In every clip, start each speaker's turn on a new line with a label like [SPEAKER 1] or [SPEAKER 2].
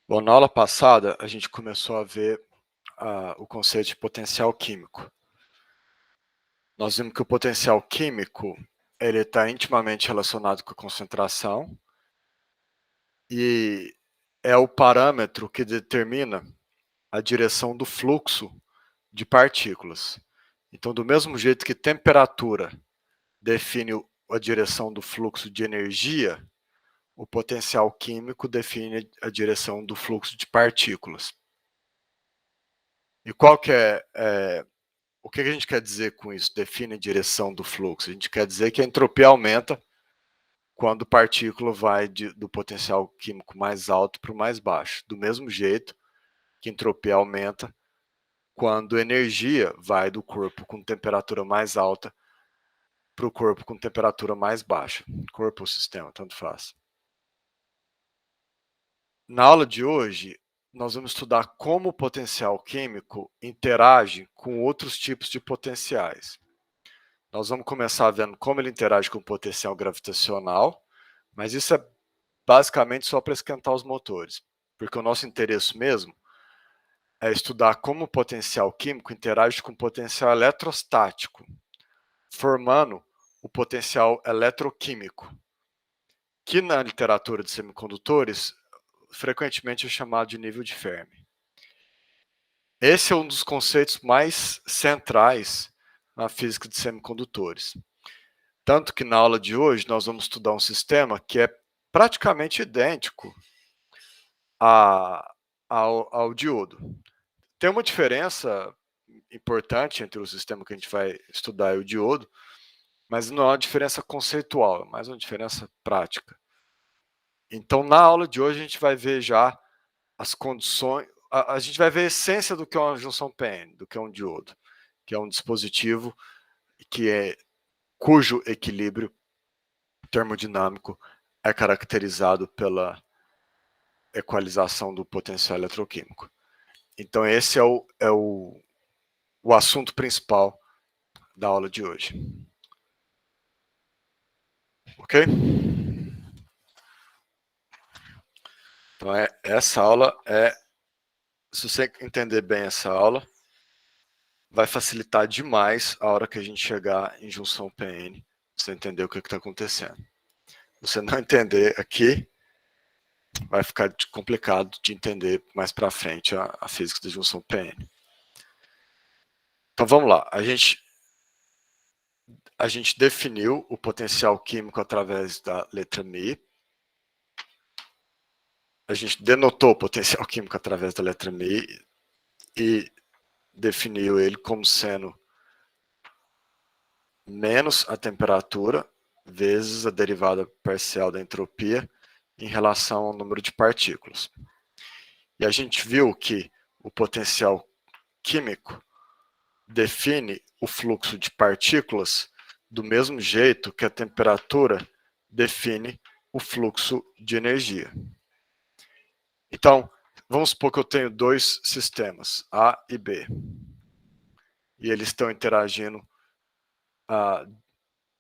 [SPEAKER 1] Bom, na aula passada, a gente começou a ver o conceito de potencial químico. Nós vimos que o potencial químico ele está intimamente relacionado com a concentração e é o parâmetro que determina a direção do fluxo de partículas. Então, do mesmo jeito que temperatura define a direção do fluxo de energia, o potencial químico define a direção do fluxo de partículas. E qual que o que a gente quer dizer com isso? Define a direção do fluxo. A gente quer dizer que a entropia aumenta quando a partícula vai do potencial químico mais alto para o mais baixo. Do mesmo jeito que a entropia aumenta quando a energia vai do corpo com temperatura mais alta para o corpo com temperatura mais baixa. Corpo ou sistema, tanto faz. Na aula de hoje, nós vamos estudar como o potencial químico interage com outros tipos de potenciais. Nós vamos começar vendo como ele interage com o potencial gravitacional, mas isso é basicamente só para esquentar os motores, porque o nosso interesse mesmo é estudar como o potencial químico interage com o potencial eletrostático, formando o potencial eletroquímico, que na literatura de semicondutores frequentemente é chamado de nível de Fermi. Esse é um dos conceitos mais centrais na física de semicondutores. Tanto que na aula de hoje nós vamos estudar um sistema que é praticamente idêntico ao diodo. Tem uma diferença importante entre o sistema que a gente vai estudar e o diodo, mas não é uma diferença conceitual, é mais uma diferença prática. Então, na aula de hoje, a gente vai ver já as condições, a gente vai ver a essência do que é uma junção PN, do que é um diodo, que é um dispositivo cujo equilíbrio termodinâmico é caracterizado pela equalização do potencial eletroquímico. Então, esse é o assunto principal da aula de hoje. Ok? Então, essa aula se você entender bem essa aula, vai facilitar demais a hora que a gente chegar em junção PN, você entender o que está acontecendo. Se você não entender aqui, vai ficar complicado de entender mais para frente a física da junção PN. Então vamos lá, a gente definiu o potencial químico através da letra Mi. A gente denotou o potencial químico através da letra Mi e definiu ele como sendo menos a temperatura vezes a derivada parcial da entropia em relação ao número de partículas. E a gente viu que o potencial químico define o fluxo de partículas do mesmo jeito que a temperatura define o fluxo de energia. Então, vamos supor que eu tenho dois sistemas, A e B. E eles estão interagindo,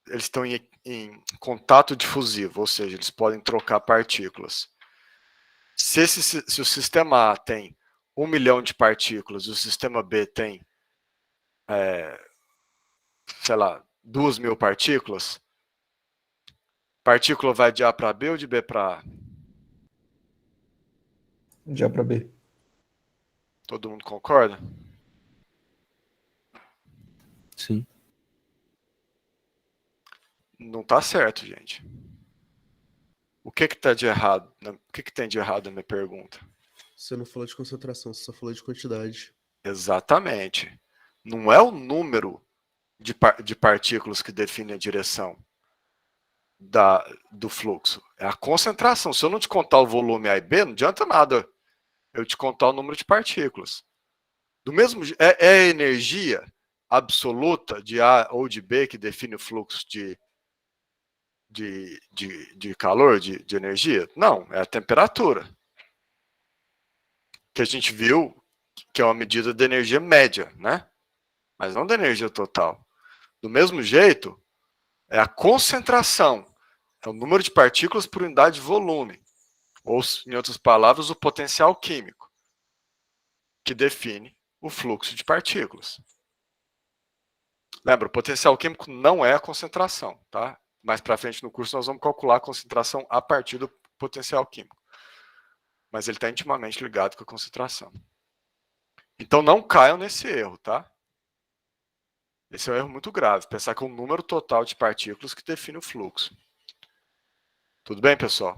[SPEAKER 1] eles estão em contato difusivo, ou seja, eles podem trocar partículas. Se o sistema A tem 1 milhão de partículas e o sistema B tem, sei lá, 2.000 partículas, partícula vai de A para B ou de B para A?
[SPEAKER 2] De A para B.
[SPEAKER 1] Todo mundo concorda?
[SPEAKER 2] Sim.
[SPEAKER 1] Não está certo, gente. O que está de errado? O que tem de errado na minha pergunta?
[SPEAKER 3] Você não falou de concentração, você só falou de quantidade.
[SPEAKER 1] Exatamente. Não é o número de partículas que define a direção do fluxo. É a concentração. Se eu não te contar o volume A e B, não adianta nada eu te contar o número de partículas. Do mesmo é a energia absoluta de A ou de B que define o fluxo de calor, de energia? Não, é a temperatura. Que a gente viu que é uma medida de energia média, né? Mas não da energia total. Do mesmo jeito, é a concentração, é o número de partículas por unidade de volume. Ou, em outras palavras, o potencial químico, que define o fluxo de partículas. Lembra, o potencial químico não é a concentração, tá? Mais para frente no curso nós vamos calcular a concentração a partir do potencial químico. Mas ele está intimamente ligado com a concentração. Então não caiam nesse erro, tá? Esse é um erro muito grave, pensar que é o número total de partículas que define o fluxo. Tudo bem, pessoal?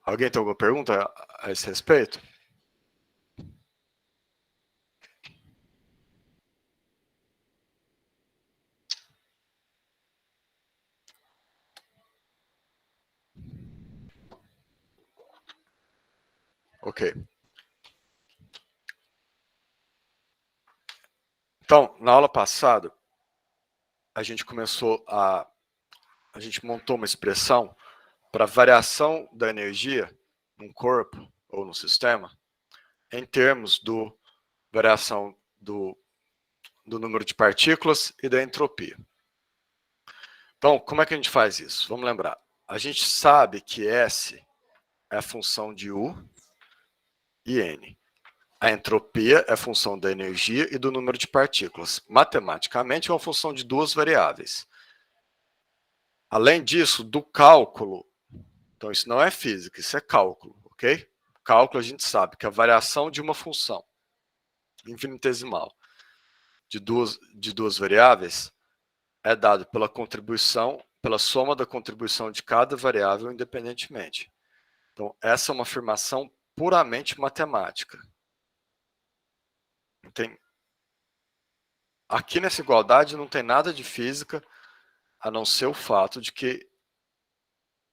[SPEAKER 1] Alguém tem alguma pergunta a esse respeito? Ok. Então, na aula passada, a gente montou uma expressão para variação da energia num corpo ou no sistema em termos do variação do número de partículas e da entropia. Então, como é que a gente faz isso? Vamos lembrar. A gente sabe que S é a função de U e N. A entropia é a função da energia e do número de partículas. Matematicamente, é uma função de duas variáveis. Além disso, do cálculo, então isso não é física, isso é cálculo, ok? Cálculo a gente sabe que a variação de uma função infinitesimal de duas variáveis é dado pela contribuição, pela soma da contribuição de cada variável independentemente. Então, essa é uma afirmação puramente matemática. Aqui nessa igualdade não tem nada de física, a não ser o fato de que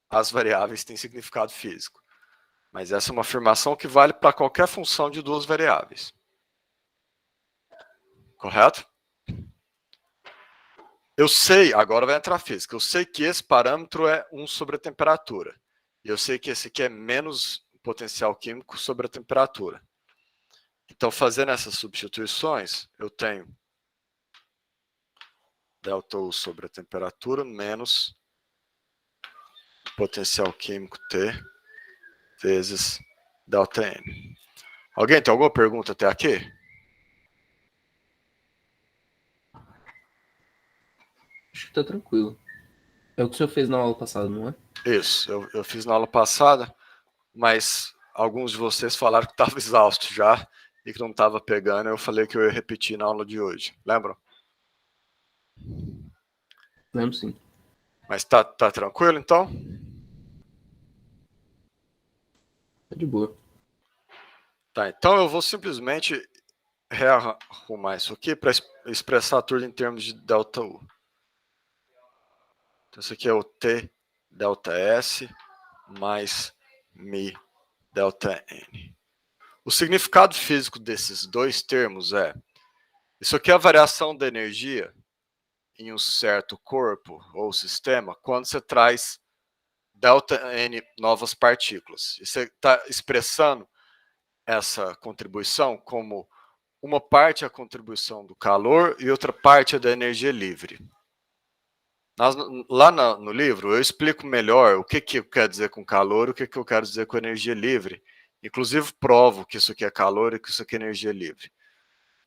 [SPEAKER 1] as variáveis têm significado físico. Mas essa é uma afirmação que vale para qualquer função de duas variáveis. Correto? Eu sei, agora vai entrar a física, eu sei que esse parâmetro é 1 sobre a temperatura. E eu sei que esse aqui é menos potencial químico sobre a temperatura. Então, fazendo essas substituições, eu tenho ΔU sobre a temperatura menos potencial químico T vezes ΔN. Alguém tem alguma pergunta até aqui?
[SPEAKER 2] Acho que tá tranquilo. É o que o senhor fez na aula passada, não é?
[SPEAKER 1] Isso, eu fiz na aula passada, mas alguns de vocês falaram que estava exausto já e que não estava pegando. Eu falei que eu ia repetir na aula de hoje. Lembram?
[SPEAKER 2] Lembro sim.
[SPEAKER 1] Mas tá tranquilo, então?
[SPEAKER 2] Tá de boa.
[SPEAKER 1] Tá, então eu vou simplesmente rearrumar isso aqui para expressar tudo em termos de ΔU. Então, isso aqui é o T ΔS mais Mi ΔN. O significado físico desses dois termos é: isso aqui é a variação da energia em um certo corpo ou sistema quando você traz ΔN novas partículas. E você está expressando essa contribuição como uma parte é a contribuição do calor e outra parte é da energia livre. Lá no livro eu explico melhor o que eu quero dizer com calor e o que eu quero dizer com energia livre. Inclusive provo que isso aqui é calor e que isso aqui é energia livre.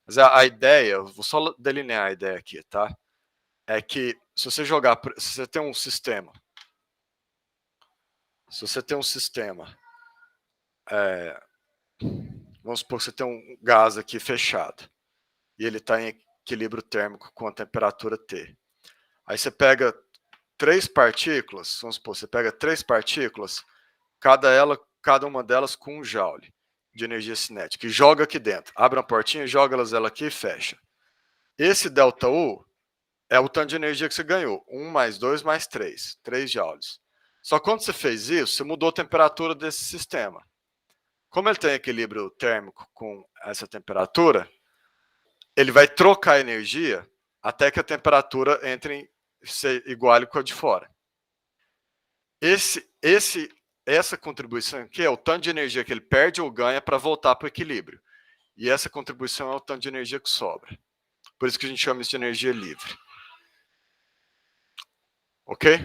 [SPEAKER 1] Mas a ideia, eu vou só delinear a ideia aqui, tá? É que se você tem um sistema, vamos supor que você tem um gás aqui fechado e ele está em equilíbrio térmico com a temperatura T. Aí você pega três partículas, vamos supor, você pega três partículas, cada uma delas com 1 joule de energia cinética, e joga aqui dentro. Abre uma portinha, joga elas aqui e fecha. Esse ΔU é o tanto de energia que você ganhou. 1 mais 2 mais 3. 3 joules. Só que quando você fez isso, você mudou a temperatura desse sistema. Como ele tem equilíbrio térmico com essa temperatura, ele vai trocar energia até que a temperatura se iguale com a de fora. Essa contribuição aqui é o tanto de energia que ele perde ou ganha para voltar para o equilíbrio. E essa contribuição é o tanto de energia que sobra. Por isso que a gente chama isso de energia livre. Ok?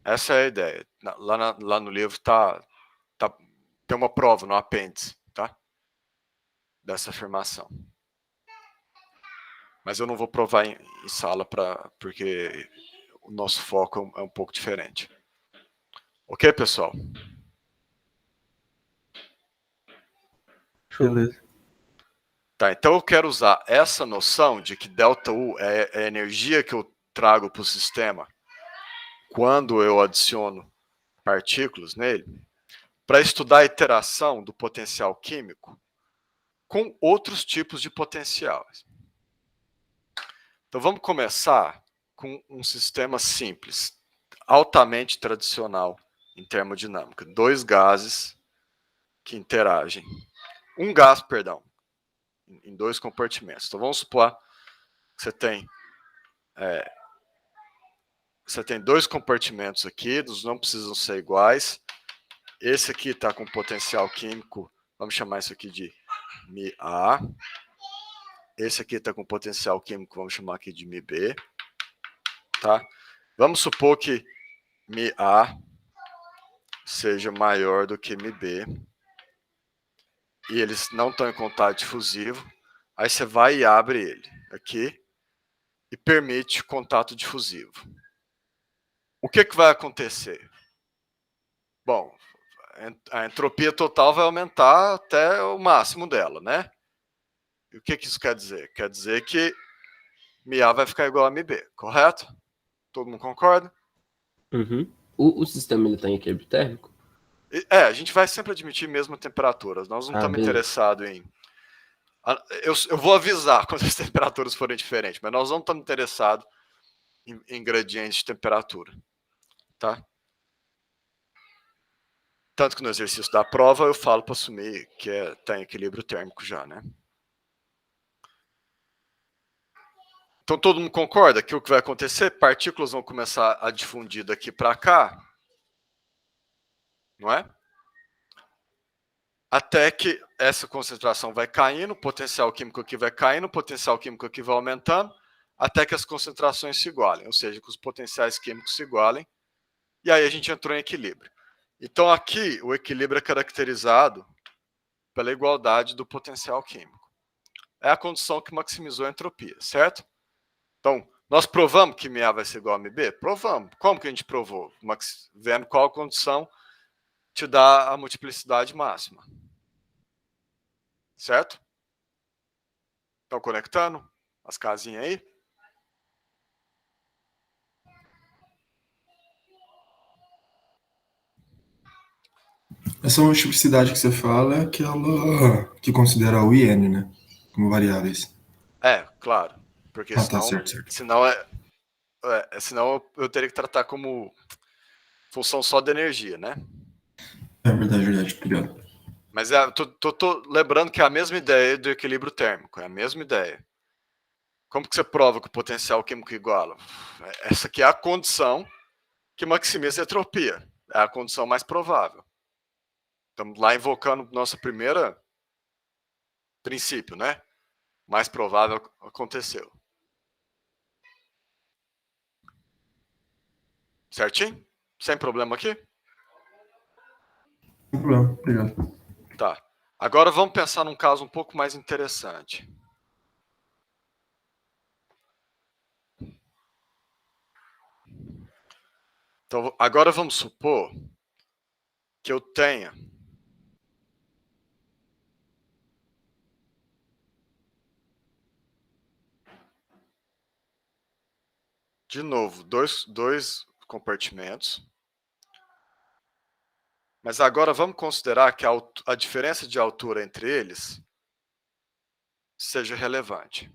[SPEAKER 1] Essa é a ideia. Lá no livro tem uma prova no apêndice, tá? Dessa afirmação. Mas eu não vou provar em sala porque o nosso foco é um pouco diferente. Ok, pessoal?
[SPEAKER 3] Beleza.
[SPEAKER 1] Tá, então eu quero usar essa noção de que ΔU é a energia que eu trago para o sistema quando eu adiciono partículas nele, para estudar a interação do potencial químico com outros tipos de potenciais. Então vamos começar com um sistema simples, altamente tradicional em termodinâmica. Dois gases que interagem. Um gás, perdão, em dois compartimentos. Então vamos supor que você tem dois compartimentos aqui, eles não precisam ser iguais. Esse aqui está com potencial químico, vamos chamar isso aqui de MA. Esse aqui está com potencial químico, vamos chamar aqui de MB. Tá? Vamos supor que MA seja maior do que MB. E eles não estão em contato difusivo. Aí você vai e abre ele aqui e permite contato difusivo. O que vai acontecer? Bom, a entropia total vai aumentar até o máximo dela, né? E o que isso quer dizer? Quer dizer que MA vai ficar igual a MB, correto? Todo mundo concorda?
[SPEAKER 2] Uhum. O sistema está em equilíbrio térmico?
[SPEAKER 1] A gente vai sempre admitir mesma temperatura. Nós não estamos
[SPEAKER 2] beleza.
[SPEAKER 1] interessados em... Eu vou avisar quando as temperaturas forem diferentes, mas nós não estamos interessados em gradientes de temperatura. Tá? Tanto que no exercício da prova eu falo para assumir que está em equilíbrio térmico já, né? Então todo mundo concorda que o que vai acontecer? Partículas vão começar a difundir daqui para cá, não é? Até que essa concentração vai caindo, o potencial químico aqui vai caindo, o potencial químico aqui vai aumentando, até que as concentrações se igualem, ou seja, que os potenciais químicos se igualem, e aí a gente entrou em equilíbrio. Então aqui o equilíbrio é caracterizado pela igualdade do potencial químico. É a condição que maximizou a entropia, certo? Então, nós provamos que MA vai ser igual a MB? Provamos. Como que a gente provou? Vendo qual condição te dá a multiplicidade máxima. Certo? Estão conectando as casinhas aí?
[SPEAKER 4] Essa multiplicidade que você fala é aquela que considera o IN, né? Como variáveis.
[SPEAKER 1] Claro. Porque
[SPEAKER 4] tá certo.
[SPEAKER 1] senão eu teria que tratar como função só de energia, né?
[SPEAKER 4] É verdade. Obrigado.
[SPEAKER 1] Mas tô lembrando que é a mesma ideia do equilíbrio térmico. É a mesma ideia. Como que você prova que o potencial químico iguala? Essa aqui é a condição que maximiza a entropia. É a condição mais provável. Estamos lá invocando nosso primeiro princípio, né? Mais provável aconteceu. Certinho? Sem problema aqui?
[SPEAKER 4] Sem problema, obrigado.
[SPEAKER 1] Tá. Agora vamos pensar num caso um pouco mais interessante. Então, agora vamos supor que eu tenha de novo dois compartimentos. Mas agora vamos considerar que a diferença de altura entre eles seja relevante.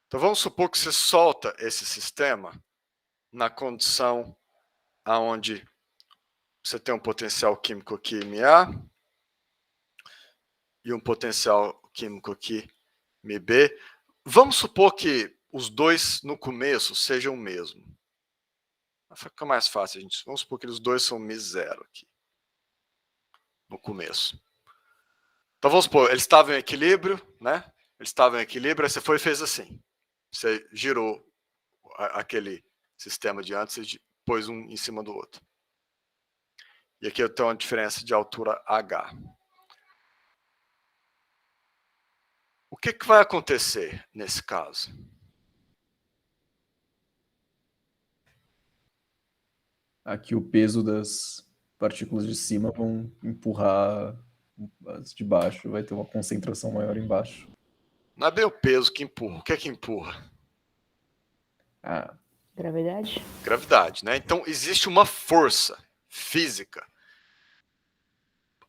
[SPEAKER 1] Então vamos supor que você solta esse sistema na condição aonde você tem um potencial químico aqui MA e um potencial químico aqui MB. Vamos supor que os dois no começo sejam o mesmo. Fica mais fácil, gente. Vamos supor que os dois são Mi0 aqui no começo. Então vamos supor, eles estavam em equilíbrio, né? Eles estavam em equilíbrio, aí você foi e fez assim. Você girou aquele sistema de antes e depois um em cima do outro. E aqui eu tenho uma diferença de altura H. O que vai acontecer nesse caso?
[SPEAKER 5] Aqui o peso das partículas de cima vão empurrar as de baixo, vai ter uma concentração maior embaixo.
[SPEAKER 1] Não é bem o peso que empurra. O que é que empurra?
[SPEAKER 5] Ah,
[SPEAKER 6] Gravidade?
[SPEAKER 1] Gravidade, né? Então existe uma força física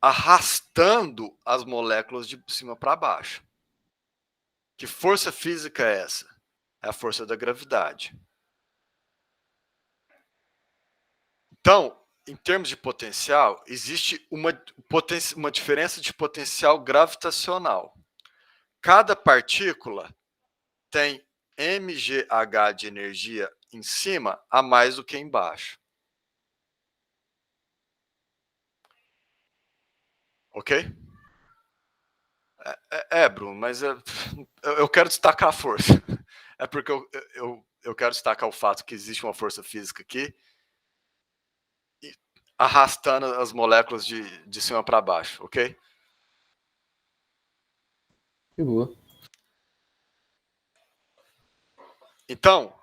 [SPEAKER 1] arrastando as moléculas de cima para baixo. Que força física é essa? É a força da gravidade. Então, em termos de potencial, existe uma diferença de potencial gravitacional. Cada partícula tem mgh de energia em cima a mais do que embaixo. Ok? Bruno, mas eu quero destacar a força. É porque eu quero destacar o fato que existe uma força física aqui arrastando as moléculas de cima para baixo, ok?
[SPEAKER 2] Que boa.
[SPEAKER 1] Então,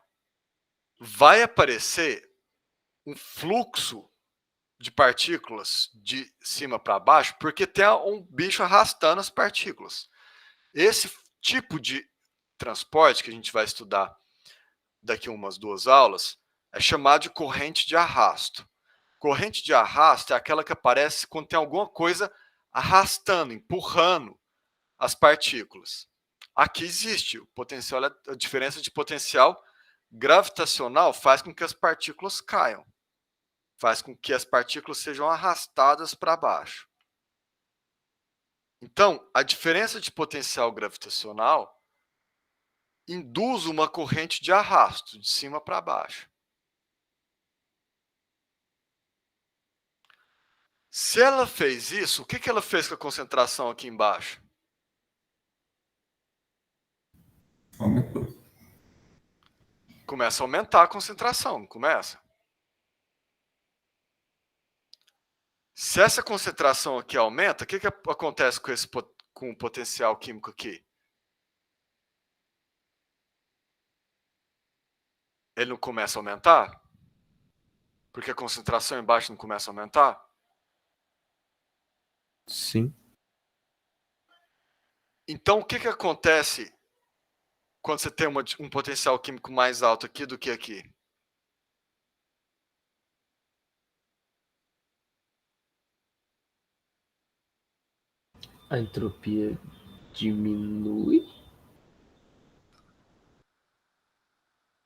[SPEAKER 1] vai aparecer um fluxo de partículas de cima para baixo, porque tem um bicho arrastando as partículas. Esse tipo de transporte que a gente vai estudar daqui a umas 2 aulas é chamado de corrente de arrasto. Corrente de arrasto é aquela que aparece quando tem alguma coisa arrastando, empurrando as partículas. Aqui existe o potencial, a diferença de potencial gravitacional faz com que as partículas caiam, faz com que as partículas sejam arrastadas para baixo. Então, a diferença de potencial gravitacional induz uma corrente de arrasto de cima para baixo. Se ela fez isso, o que ela fez com a concentração aqui embaixo?
[SPEAKER 4] Aumentou.
[SPEAKER 1] Começa a aumentar a concentração, não começa? Se essa concentração aqui aumenta, o que acontece com o potencial químico aqui? Ele não começa a aumentar? Porque a concentração embaixo não começa a aumentar?
[SPEAKER 3] Sim.
[SPEAKER 1] Então, o que acontece quando você tem um potencial químico mais alto aqui do que aqui?
[SPEAKER 2] A entropia diminui.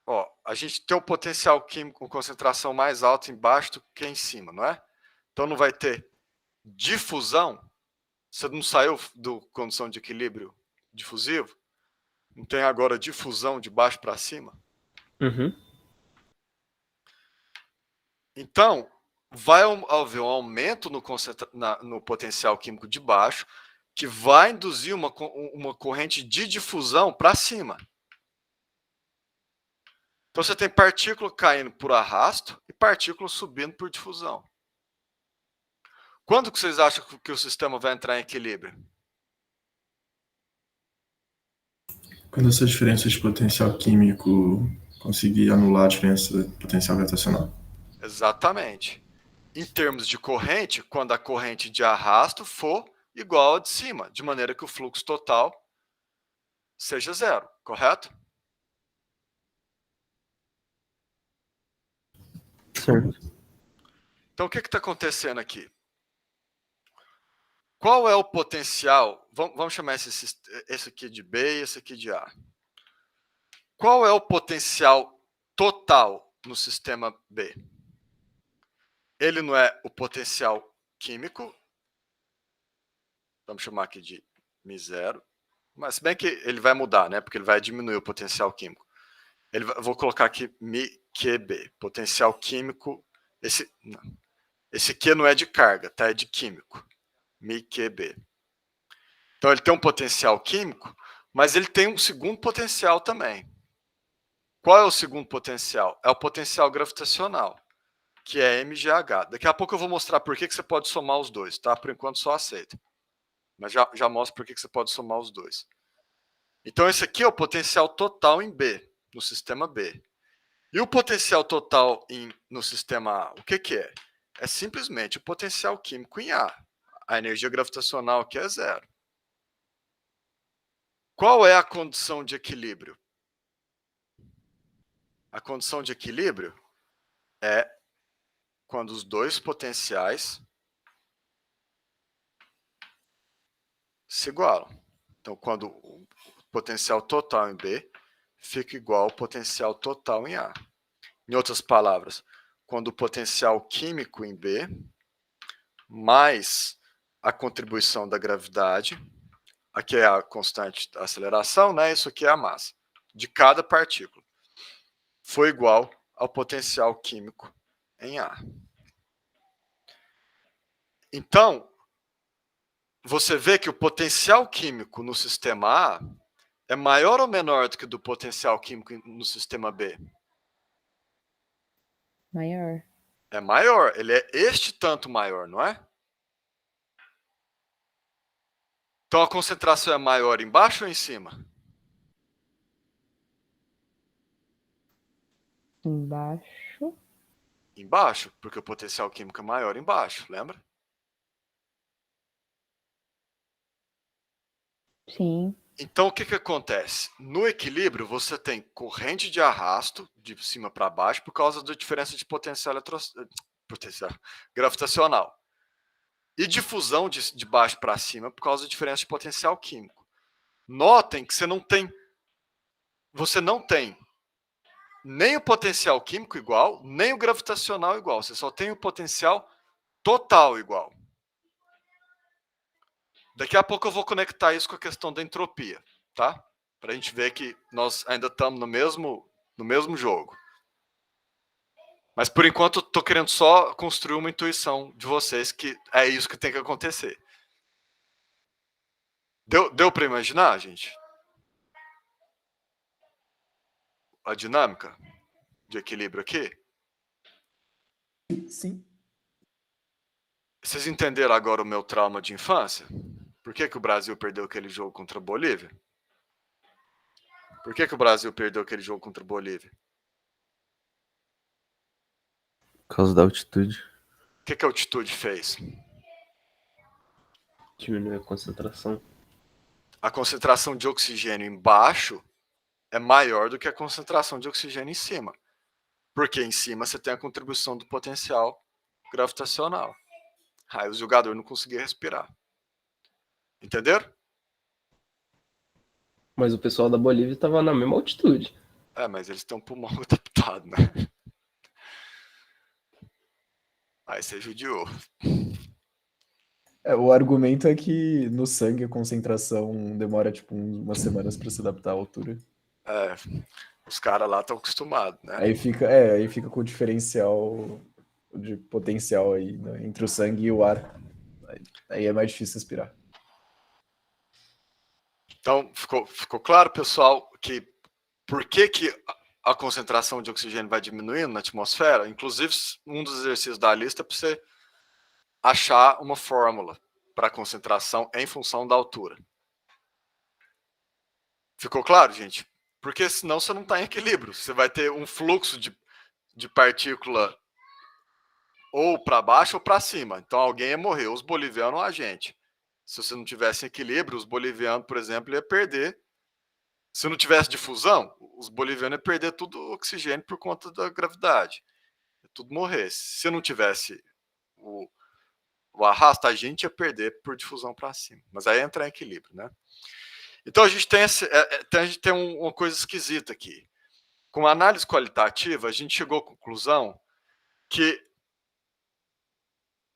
[SPEAKER 1] Ó, a gente tem um potencial químico com concentração mais alta embaixo do que em cima, não é? Então não vai ter difusão. Você não saiu do condição de equilíbrio difusivo? Não tem agora difusão de baixo para cima?
[SPEAKER 2] Uhum.
[SPEAKER 1] Então, vai haver um aumento no potencial químico de baixo, que vai induzir uma corrente de difusão para cima. Então, você tem partícula caindo por arrasto e partícula subindo por difusão. Quando que vocês acham que o sistema vai entrar em equilíbrio?
[SPEAKER 4] Quando essa diferença de potencial químico conseguir anular a diferença de potencial gravitacional.
[SPEAKER 1] Exatamente. Em termos de corrente, quando a corrente de arrasto for igual a de cima, de maneira que o fluxo total seja zero, correto?
[SPEAKER 2] Certo.
[SPEAKER 1] Então, o que está acontecendo aqui? Qual é o potencial? Vamos chamar esse aqui de B e esse aqui de A. Qual é o potencial total no sistema B? Ele não é o potencial químico. Vamos chamar aqui de μ0. Mas se bem que ele vai mudar, né? Porque ele vai diminuir o potencial químico. Vou colocar aqui μQB. Potencial químico. Esse Q não é de carga, tá? É de químico. μQB. Então ele tem um potencial químico, mas ele tem um segundo potencial também. Qual é o segundo potencial? É o potencial gravitacional, que é mgh. Daqui a pouco eu vou mostrar por que você pode somar os dois, tá? Por enquanto só aceita. Mas já mostro por que você pode somar os dois. Então esse aqui é o potencial total em B, no sistema B. E o potencial total no sistema A, o que é? É simplesmente o potencial químico em A. A energia gravitacional aqui é zero. Qual é a condição de equilíbrio? A condição de equilíbrio é quando os dois potenciais se igualam. Então, quando o potencial total em B fica igual ao potencial total em A. Em outras palavras, quando o potencial químico em B mais a contribuição da gravidade, aqui é a constante da aceleração, né? Isso aqui é a massa de cada partícula, foi igual ao potencial químico em A. Então, você vê que o potencial químico no sistema A é maior ou menor do que o do potencial químico no sistema B?
[SPEAKER 6] Maior.
[SPEAKER 1] É maior, ele é este tanto maior, não é? Então a concentração é maior embaixo ou em cima?
[SPEAKER 6] Embaixo.
[SPEAKER 1] Embaixo, porque o potencial químico é maior embaixo, lembra?
[SPEAKER 6] Sim.
[SPEAKER 1] Então o que acontece? No equilíbrio você tem corrente de arrasto de cima para baixo por causa da diferença de potencial gravitacional. E difusão de baixo para cima por causa da diferença de potencial químico. Notem que você não tem nem o potencial químico igual, nem o gravitacional igual. Você só tem o potencial total igual. Daqui a pouco eu vou conectar isso com a questão da entropia, tá? Para a gente ver que nós ainda estamos no mesmo jogo. Mas por enquanto eu estou querendo só construir uma intuição de vocês que é isso que tem que acontecer. Deu para imaginar, gente? A dinâmica de equilíbrio aqui?
[SPEAKER 5] Sim.
[SPEAKER 1] Vocês entenderam agora o meu trauma de infância? Por que o Brasil perdeu aquele jogo contra a Bolívia? Por que o Brasil perdeu aquele jogo contra a Bolívia?
[SPEAKER 2] Por causa da altitude.
[SPEAKER 1] O que a altitude fez?
[SPEAKER 2] Diminuiu a concentração.
[SPEAKER 1] A concentração de oxigênio embaixo é maior do que a concentração de oxigênio em cima. Porque em cima você tem a contribuição do potencial gravitacional. Aí o jogador não conseguia respirar. Entenderam?
[SPEAKER 2] Mas o pessoal da Bolívia estava na mesma altitude.
[SPEAKER 1] É, mas eles têm um pulmão adaptado, né? Aí você judiou.
[SPEAKER 5] O argumento é que no sangue a concentração demora tipo umas semanas para se adaptar à altura.
[SPEAKER 1] É, os caras lá estão acostumados, né?
[SPEAKER 5] Aí fica com o diferencial de potencial aí, né, entre o sangue e o ar. Aí é mais difícil respirar.
[SPEAKER 1] Então, ficou claro, pessoal, que por que a concentração de oxigênio vai diminuindo na atmosfera? Inclusive, um dos exercícios da lista é para você achar uma fórmula para a concentração em função da altura. Ficou claro, gente? Porque senão você não está em equilíbrio. Você vai ter um fluxo de partícula ou para baixo ou para cima. Então alguém ia morrer, os bolivianos ou a gente. Se você não tivesse equilíbrio, os bolivianos, por exemplo, ia perder. Se não tivesse difusão, os bolivianos iam perder tudo o oxigênio por conta da gravidade. Ia tudo morrer. Se não tivesse o arrasto, a gente ia perder por difusão para cima. Mas aí entra em equilíbrio, né? Então a gente tem uma coisa esquisita aqui. Com a análise qualitativa, a gente chegou à conclusão que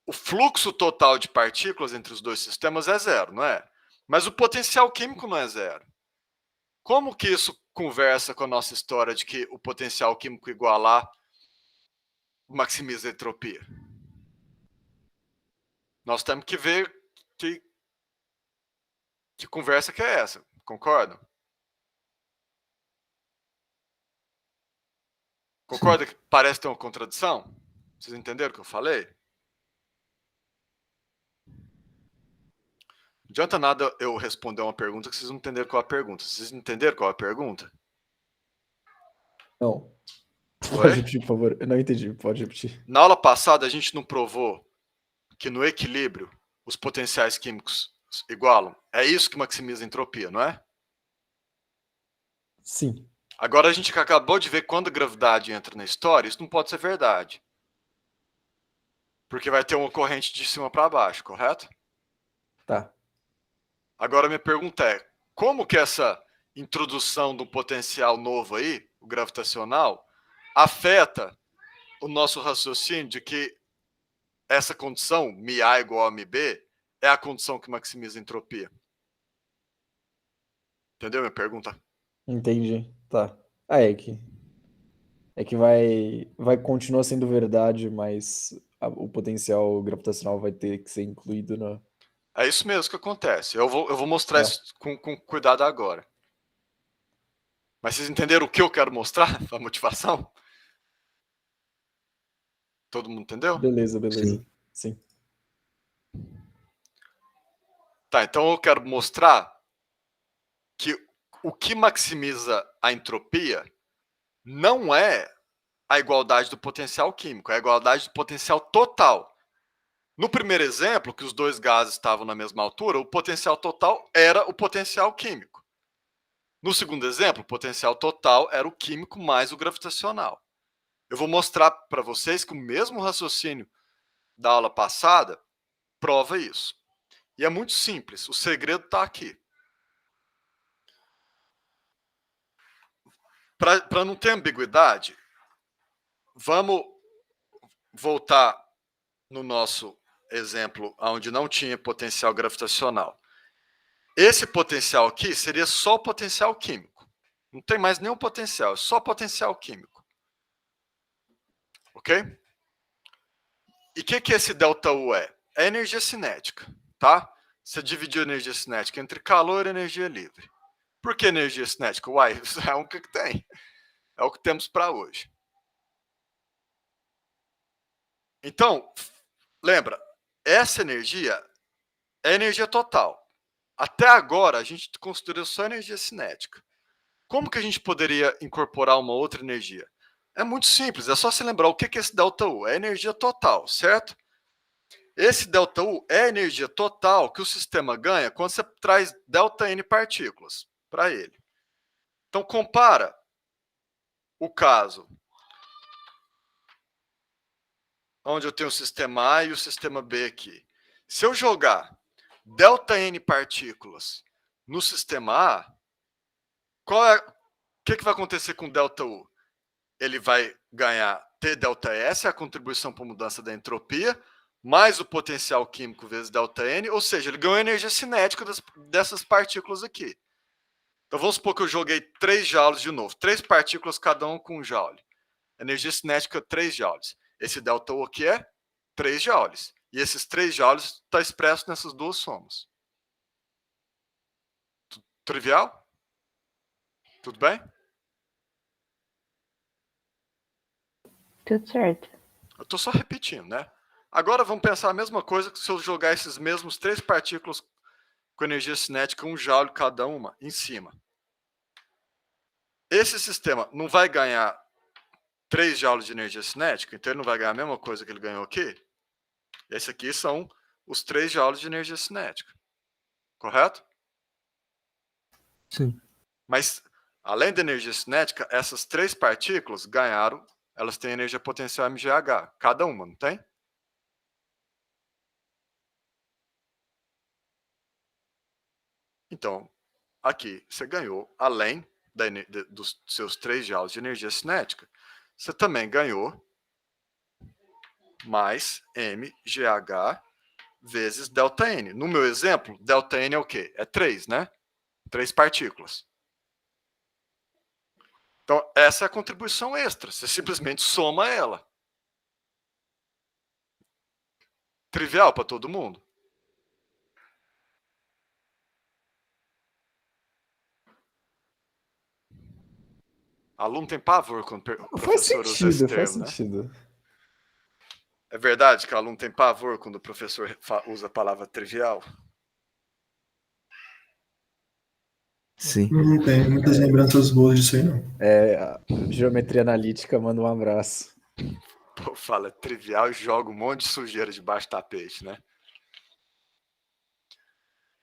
[SPEAKER 1] o fluxo total de partículas entre os dois sistemas é zero, não é? Mas o potencial químico não é zero. Como que isso conversa com a nossa história de que o potencial químico igual a maximiza a entropia? Nós temos que ver que conversa que é essa, concordam? Concorda que parece ter uma contradição? Vocês entenderam o que eu falei? Não adianta nada eu responder uma pergunta que vocês não entenderam qual é a pergunta. Vocês entenderam qual é a pergunta?
[SPEAKER 5] Não.
[SPEAKER 1] Oi?
[SPEAKER 5] Pode repetir, por favor. Eu não entendi, pode repetir.
[SPEAKER 1] Na aula passada, a gente não provou que no equilíbrio os potenciais químicos igualam. É isso que maximiza a entropia, não é?
[SPEAKER 5] Sim.
[SPEAKER 1] Agora a gente acabou de ver que quando a gravidade entra na história, isso não pode ser verdade. Porque vai ter uma corrente de cima para baixo, correto?
[SPEAKER 5] Tá.
[SPEAKER 1] Agora minha pergunta é, como que essa introdução do potencial novo aí, o gravitacional, afeta o nosso raciocínio de que essa condição, μA igual a μB, é a condição que maximiza a entropia? Entendeu minha pergunta?
[SPEAKER 5] Entendi. Tá. É que vai continuar sendo verdade, mas o potencial gravitacional vai ter que ser incluído na.
[SPEAKER 1] É isso mesmo que acontece. Eu vou mostrar isso com cuidado agora. Mas vocês entenderam o que eu quero mostrar? A motivação? Todo mundo entendeu?
[SPEAKER 5] Beleza.
[SPEAKER 3] Sim.
[SPEAKER 5] Sim.
[SPEAKER 1] Tá, então eu quero mostrar que o que maximiza a entropia não é a igualdade do potencial químico, é a igualdade do potencial total. No primeiro exemplo, que os dois gases estavam na mesma altura, o potencial total era o potencial químico. No segundo exemplo, o potencial total era o químico mais o gravitacional. Eu vou mostrar para vocês que o mesmo raciocínio da aula passada prova isso. E é muito simples, o segredo está aqui. Para não ter ambiguidade, vamos voltar no nosso exemplo onde não tinha potencial gravitacional. Esse potencial aqui seria só o potencial químico. Não tem mais nenhum potencial, é só potencial químico. Ok? E o que esse ΔU é? É energia cinética, tá? Você dividiu a energia cinética entre calor e energia livre. Por que energia cinética? Uai, isso é o que tem. É o que temos para hoje. Então, lembra, essa energia é energia total. Até agora, a gente considerou só energia cinética. Como que a gente poderia incorporar uma outra energia? É muito simples, é só se lembrar o que é esse ΔU. É energia total, certo? Esse ΔU é a energia total que o sistema ganha quando você traz ΔN partículas para ele. Então, compara o caso onde eu tenho o sistema A e o sistema B aqui. Se eu jogar ΔN partículas no sistema A, o que vai acontecer com o ΔU? Ele vai ganhar TΔS, a contribuição para a mudança da entropia, mais o potencial químico vezes ΔN, ou seja, ele ganhou energia cinética dessas partículas aqui. Então vamos supor que eu joguei 3 joules de novo, 3 partículas, cada um com 1 joule. Energia cinética 3 joules. Esse ΔU aqui é 3 joules. E esses 3 joules está expresso nessas duas somas. Trivial? Tudo bem?
[SPEAKER 6] Tudo certo.
[SPEAKER 1] Eu estou só repetindo, né? Agora vamos pensar a mesma coisa que se eu jogar esses mesmos 3 partículas com energia cinética, 1 joule cada uma, em cima. Esse sistema não vai ganhar 3 joules de energia cinética, então ele não vai ganhar a mesma coisa que ele ganhou aqui? Esse aqui são os 3 joules de energia cinética. Correto?
[SPEAKER 3] Sim.
[SPEAKER 1] Mas, além da energia cinética, essas 3 partículas ganharam, elas têm energia potencial MGH, cada uma, não tem? Então, aqui você ganhou, além dos seus 3 joules de energia cinética, você também ganhou mais MGH vezes ΔN. No meu exemplo, ΔN é o quê? É 3, né? 3 partículas. Então, essa é a contribuição extra. Você simplesmente soma ela. Trivial para todo mundo? Aluno tem pavor quando o
[SPEAKER 5] Faz
[SPEAKER 1] professor usa esse
[SPEAKER 5] sentido, faz
[SPEAKER 1] termo, né?
[SPEAKER 5] sentido.
[SPEAKER 1] É verdade que o aluno tem pavor quando o professor usa a palavra trivial?
[SPEAKER 5] Sim.
[SPEAKER 4] Não tenho muitas lembranças boas disso aí, não.
[SPEAKER 5] A geometria analítica manda um abraço.
[SPEAKER 1] Pô, fala trivial e joga um monte de sujeira debaixo do tapete, né?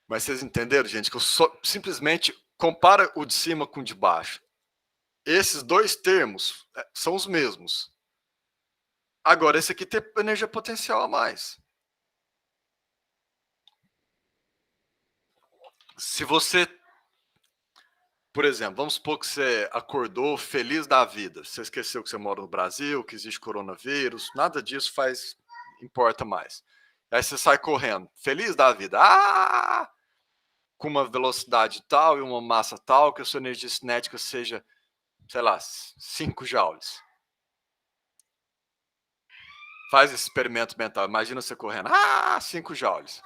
[SPEAKER 1] Mas vocês entenderam, gente, que eu simplesmente compara o de cima com o de baixo. Esses dois termos são os mesmos. Agora, esse aqui tem energia potencial a mais. Se você, por exemplo, vamos supor que você acordou feliz da vida. Você esqueceu que você mora no Brasil, que existe coronavírus, nada disso importa mais. Aí você sai correndo, feliz da vida. Com uma velocidade tal e uma massa tal que a sua energia cinética seja, sei lá, 5 joules. Faz esse experimento mental. Imagina você correndo. 5 joules.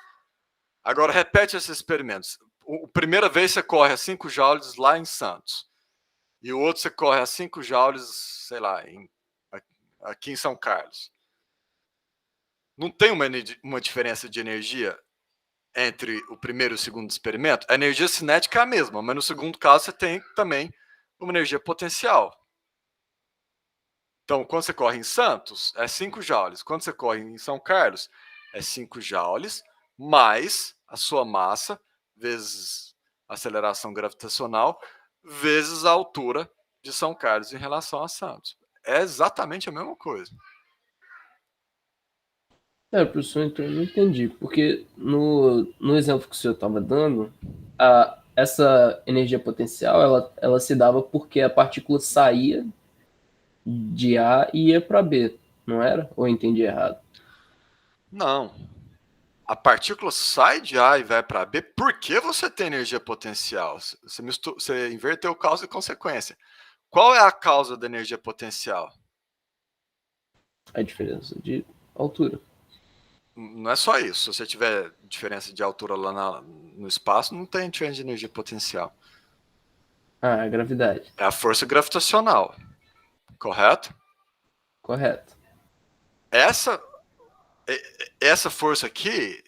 [SPEAKER 1] Agora repete esses experimentos. A primeira vez você corre a 5 joules lá em Santos. E o outro você corre a 5 joules, sei lá, aqui em São Carlos. Não tem uma diferença de energia entre o primeiro e o segundo experimento? A energia cinética é a mesma, mas no segundo caso você tem também uma energia potencial. Então, quando você corre em Santos, é 5 joules. Quando você corre em São Carlos, é 5 joules mais a sua massa, vezes a aceleração gravitacional, vezes a altura de São Carlos em relação a Santos. É exatamente a mesma coisa.
[SPEAKER 2] Professor, então eu não entendi. Porque no exemplo que o senhor estava dando, essa energia potencial, ela se dava porque a partícula saía de A e ia para B, não era? Ou eu entendi errado?
[SPEAKER 1] Não. A partícula sai de A e vai para B porque você tem energia potencial. Você inverteu causa e consequência. Qual é a causa da energia potencial?
[SPEAKER 2] A diferença de altura.
[SPEAKER 1] Não é só isso. Se você tiver diferença de altura lá no espaço, não tem diferença de energia potencial.
[SPEAKER 2] A gravidade.
[SPEAKER 1] É a força gravitacional. Correto?
[SPEAKER 2] Correto.
[SPEAKER 1] Essa força aqui,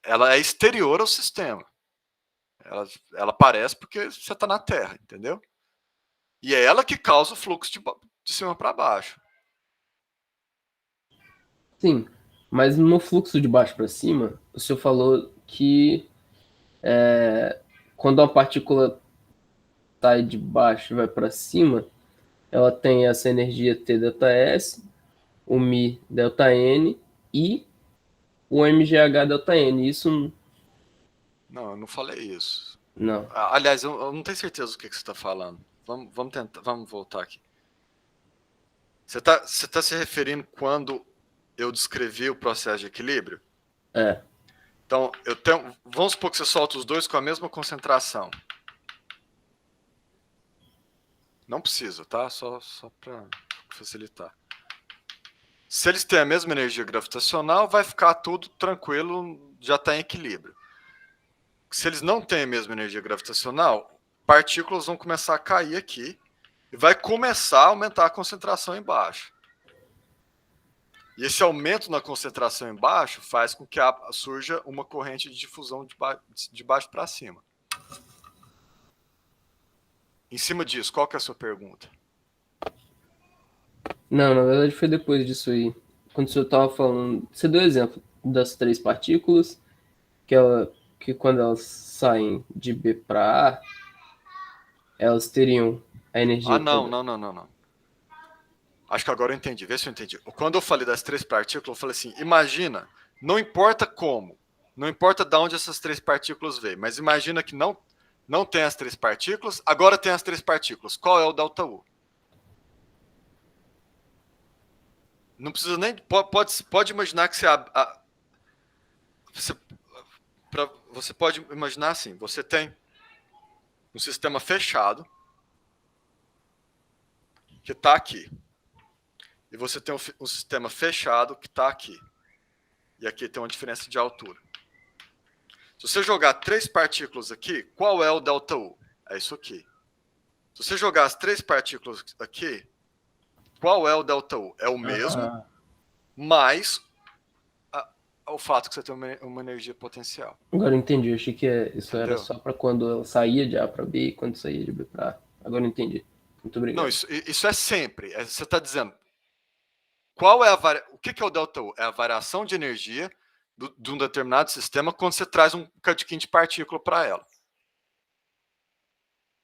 [SPEAKER 1] ela é exterior ao sistema. Ela aparece porque você está na Terra, entendeu? E é ela que causa o fluxo de cima para baixo.
[SPEAKER 2] Sim, mas no fluxo de baixo para cima, o senhor falou que quando uma partícula sai de baixo e vai para cima, ela tem essa energia T ΔS, o Mi ΔN e o MGH ΔN. Isso
[SPEAKER 1] Não, eu não falei isso.
[SPEAKER 2] não.
[SPEAKER 1] Aliás, eu não tenho certeza do que você está falando. Vamos tentar, vamos voltar aqui. Você tá se referindo quando eu descrevi o processo de equilíbrio?
[SPEAKER 2] É.
[SPEAKER 1] Então, vamos supor que você solta os dois com a mesma concentração. Não precisa, tá? Só para facilitar. Se eles têm a mesma energia gravitacional, vai ficar tudo tranquilo, já está em equilíbrio. Se eles não têm a mesma energia gravitacional, partículas vão começar a cair aqui e vai começar a aumentar a concentração embaixo. E esse aumento na concentração embaixo faz com que surja uma corrente de difusão de baixo para cima. Em cima disso, qual que é a sua pergunta?
[SPEAKER 2] Não, na verdade foi depois disso aí. Quando o senhor estava falando, você deu exemplo das 3 partículas, que quando elas saem de B para A, elas teriam a energia.
[SPEAKER 1] Não. Acho que agora eu entendi. Vê se eu entendi. Quando eu falei das 3 partículas, eu falei assim, imagina, não importa como, não importa de onde essas 3 partículas vêm, mas imagina que não tem as 3 partículas, agora tem as 3 partículas. Qual é o ΔU? Não precisa nem... Pode imaginar que você pode imaginar assim, você tem um sistema fechado que está aqui. E você tem um sistema fechado que está aqui. E aqui tem uma diferença de altura. Se você jogar 3 partículas aqui, qual é o ΔU? É isso aqui. Se você jogar as 3 partículas aqui, qual é o ΔU? É o mesmo, mais o fato que você tem uma energia potencial.
[SPEAKER 2] Agora eu entendi. Eu achei que isso era
[SPEAKER 1] Entendeu?
[SPEAKER 2] só para quando ela saía de A para B e quando saía de B para A. Agora eu entendi. Muito obrigado.
[SPEAKER 1] Não, isso é sempre. Você está dizendo, qual é o que é o ΔU? É a variação de energia de um determinado sistema quando você traz um cadquim de partícula para ela.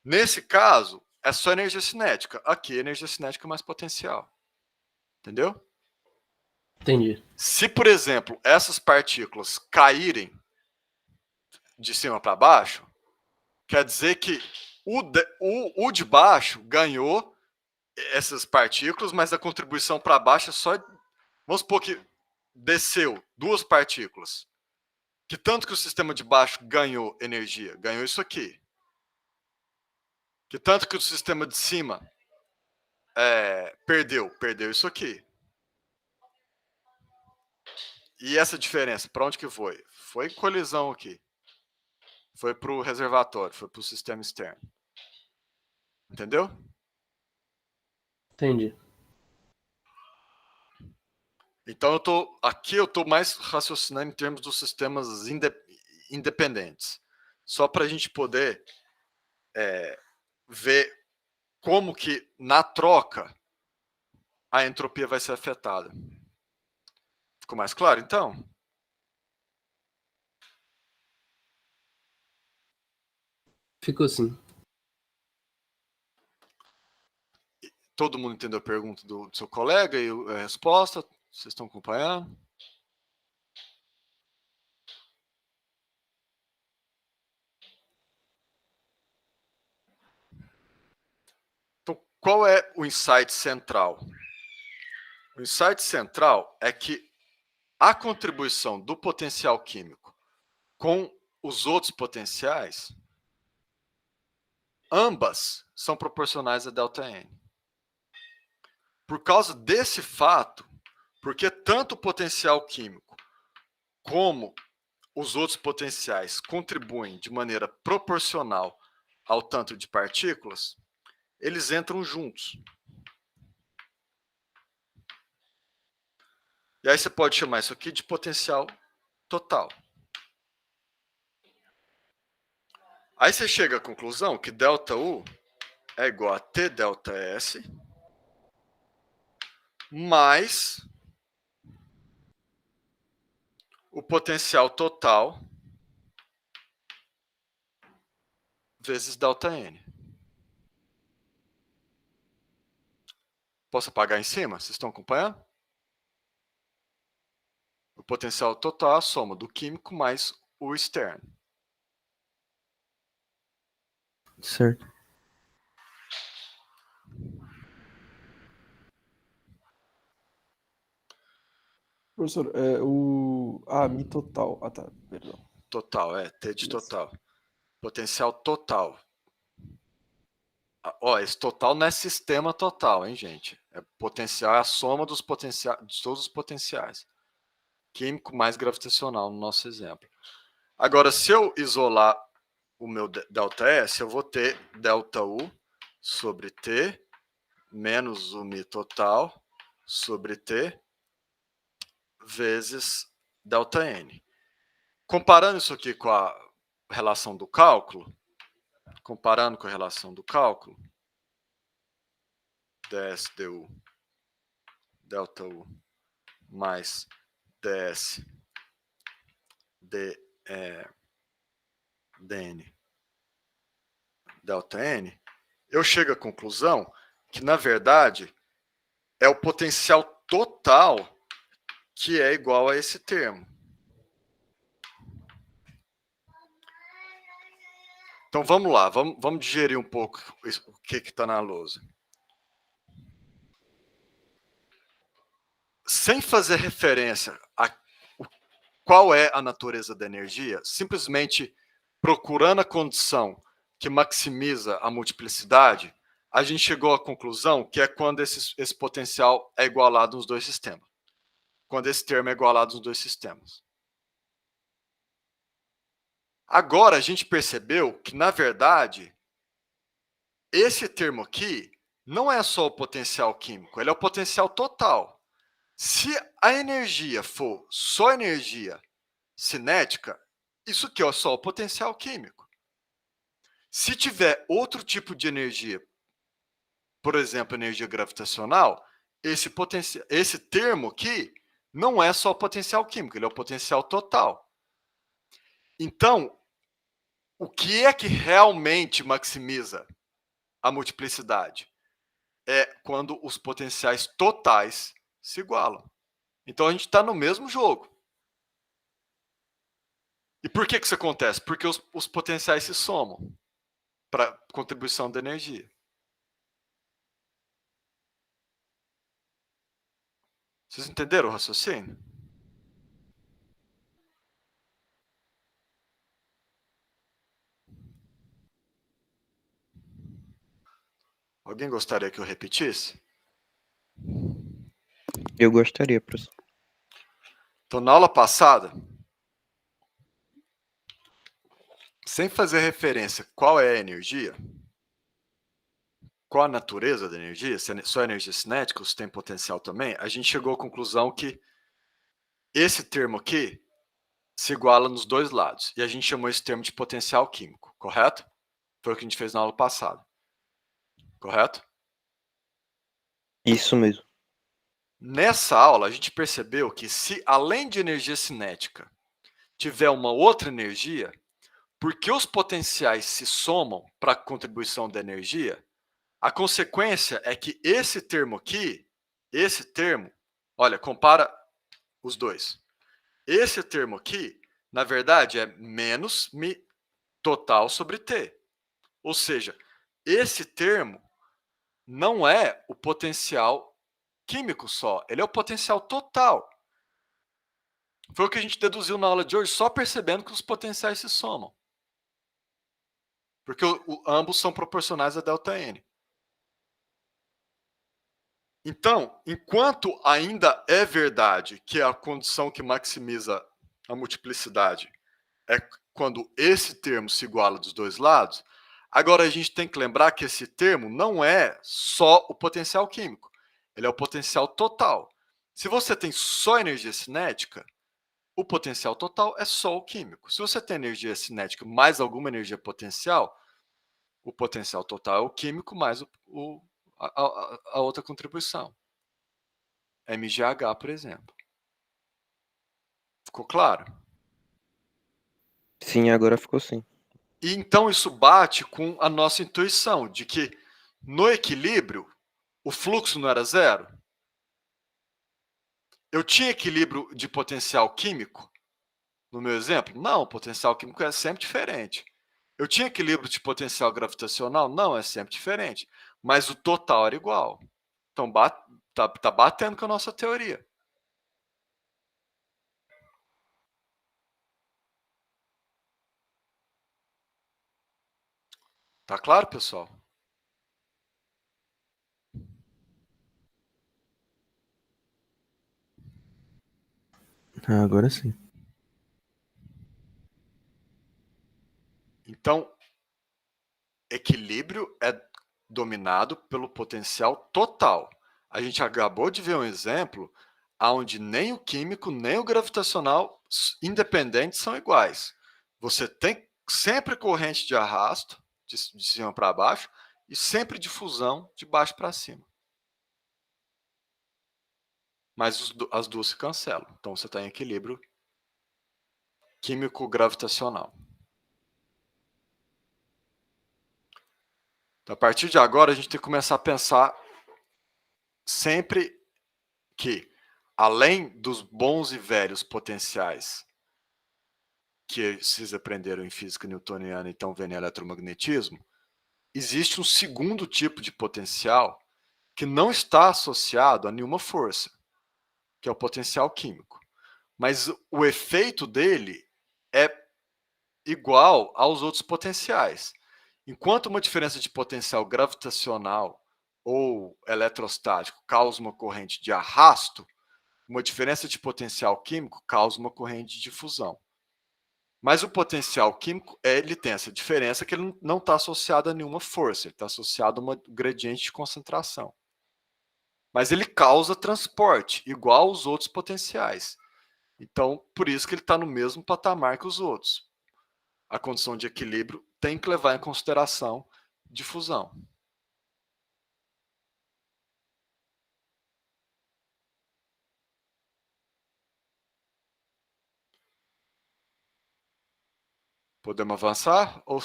[SPEAKER 1] Nesse caso, é só energia cinética. Aqui, energia cinética mais potencial. Entendeu?
[SPEAKER 2] Entendi.
[SPEAKER 1] Se, por exemplo, essas partículas caírem de cima para baixo, quer dizer que o de baixo ganhou essas partículas, mas a contribuição para baixo é só... Vamos supor que desceu 2 partículas. Que tanto que o sistema de baixo ganhou energia? Ganhou isso aqui. Que tanto que o sistema de cima perdeu? Perdeu isso aqui. E essa diferença, para onde que foi? Foi colisão aqui. Foi para o reservatório, foi para o sistema externo. Entendeu?
[SPEAKER 2] Entendi.
[SPEAKER 1] Então, eu estou mais raciocinando em termos dos sistemas independentes. Só para a gente poder ver como que, na troca, a entropia vai ser afetada. Ficou mais claro, então?
[SPEAKER 2] Ficou assim.
[SPEAKER 1] Todo mundo entendeu a pergunta do seu colega e a resposta? Vocês estão acompanhando? Então, qual é o insight central? O insight central é que a contribuição do potencial químico com os outros potenciais, ambas são proporcionais a ΔN. Por causa desse fato, porque tanto o potencial químico como os outros potenciais contribuem de maneira proporcional ao tanto de partículas, eles entram juntos. E aí você pode chamar isso aqui de potencial total. Aí você chega à conclusão que ΔU é igual a T ΔS mais o potencial total vezes ΔN. Posso apagar em cima? Vocês estão acompanhando? O potencial total é a soma do químico mais o externo.
[SPEAKER 2] Certo.
[SPEAKER 5] Professor, Mi total. Ah, tá, perdão.
[SPEAKER 1] Total, T de
[SPEAKER 5] Isso.
[SPEAKER 1] total. Potencial total. Ó, esse total não é sistema total, hein, gente? Potencial é a soma dos potenciais, de todos os potenciais. Químico mais gravitacional, no nosso exemplo. Agora, se eu isolar o meu ΔS, eu vou ter ΔU sobre T menos o Mi total sobre T vezes ΔN. Comparando isso aqui com a relação do cálculo, ds du ΔU mais ds dn ΔN, eu chego à conclusão que, na verdade, é o potencial total que é igual a esse termo. Então, vamos lá, vamos digerir um pouco o que está na lousa. Sem fazer referência a qual é a natureza da energia, simplesmente procurando a condição que maximiza a multiplicidade, a gente chegou à conclusão que é quando esse potencial é igualado nos dois sistemas. Quando esse termo é igualado nos dois sistemas. Agora, a gente percebeu que, na verdade, esse termo aqui não é só o potencial químico, ele é o potencial total. Se a energia for só energia cinética, isso aqui é só o potencial químico. Se tiver outro tipo de energia, por exemplo, energia gravitacional, esse termo aqui não é só o potencial químico, ele é o potencial total. Então, o que é que realmente maximiza a multiplicidade? É quando os potenciais totais se igualam. Então, a gente está no mesmo jogo. E por que isso acontece? Porque os potenciais se somam para contribuição da energia. Vocês entenderam o raciocínio? Alguém gostaria que eu repetisse?
[SPEAKER 7] Eu gostaria, professor.
[SPEAKER 1] Então, na aula passada, sem fazer referência qual é a energia, qual a natureza da energia, se é só energia cinética ou se tem potencial também, a gente chegou à conclusão que esse termo aqui se iguala nos dois lados. E a gente chamou esse termo de potencial químico, correto? Foi o que a gente fez na aula passada. Correto?
[SPEAKER 7] Isso mesmo.
[SPEAKER 1] Nessa aula, a gente percebeu que se além de energia cinética tiver uma outra energia, porque os potenciais se somam para a contribuição da energia, a consequência é que esse termo aqui, esse termo, olha, compara os dois. Esse termo aqui, na verdade, é menos mi total sobre T. Ou seja, esse termo não é o potencial químico só, ele é o potencial total. Foi o que a gente deduziu na aula de hoje, só percebendo que os potenciais se somam. Porque ambos são proporcionais a ΔN. Então, enquanto ainda é verdade que a condição que maximiza a multiplicidade é quando esse termo se iguala dos dois lados, agora a gente tem que lembrar que esse termo não é só o potencial químico, ele é o potencial total. Se você tem só energia cinética, o potencial total é só o químico. Se você tem energia cinética mais alguma energia potencial, o potencial total é o químico mais a outra contribuição. MGH, por exemplo. Ficou claro?
[SPEAKER 7] Sim, agora ficou sim.
[SPEAKER 1] E então isso bate com a nossa intuição de que no equilíbrio o fluxo não era zero. Eu tinha equilíbrio de potencial químico no meu exemplo? Não, o potencial químico é sempre diferente. Eu tinha equilíbrio de potencial gravitacional? Não, é sempre diferente. Mas o total era igual. Então tá batendo com a nossa teoria. Tá claro, pessoal?
[SPEAKER 7] Agora sim.
[SPEAKER 1] Então, equilíbrio é dominado pelo potencial total. A gente acabou de ver um exemplo onde nem o químico nem o gravitacional independentes são iguais. Você tem sempre corrente de arrasto, de cima para baixo, e sempre difusão de baixo para cima. Mas as duas se cancelam. Então você está em equilíbrio químico-gravitacional. Então, a partir de agora, a gente tem que começar a pensar sempre que, além dos bons e velhos potenciais que vocês aprenderam em física newtoniana e estão vendo em eletromagnetismo, existe um segundo tipo de potencial que não está associado a nenhuma força, que é o potencial químico. Mas o efeito dele é igual aos outros potenciais. Enquanto uma diferença de potencial gravitacional ou eletrostático causa uma corrente de arrasto, uma diferença de potencial químico causa uma corrente de difusão. Mas o potencial químico, ele tem essa diferença que ele não está associado a nenhuma força, ele está associado a um gradiente de concentração. Mas ele causa transporte, igual aos outros potenciais. Então, por isso que ele está no mesmo patamar que os outros. A condição de equilíbrio tem que levar em consideração difusão. Podemos avançar? Ou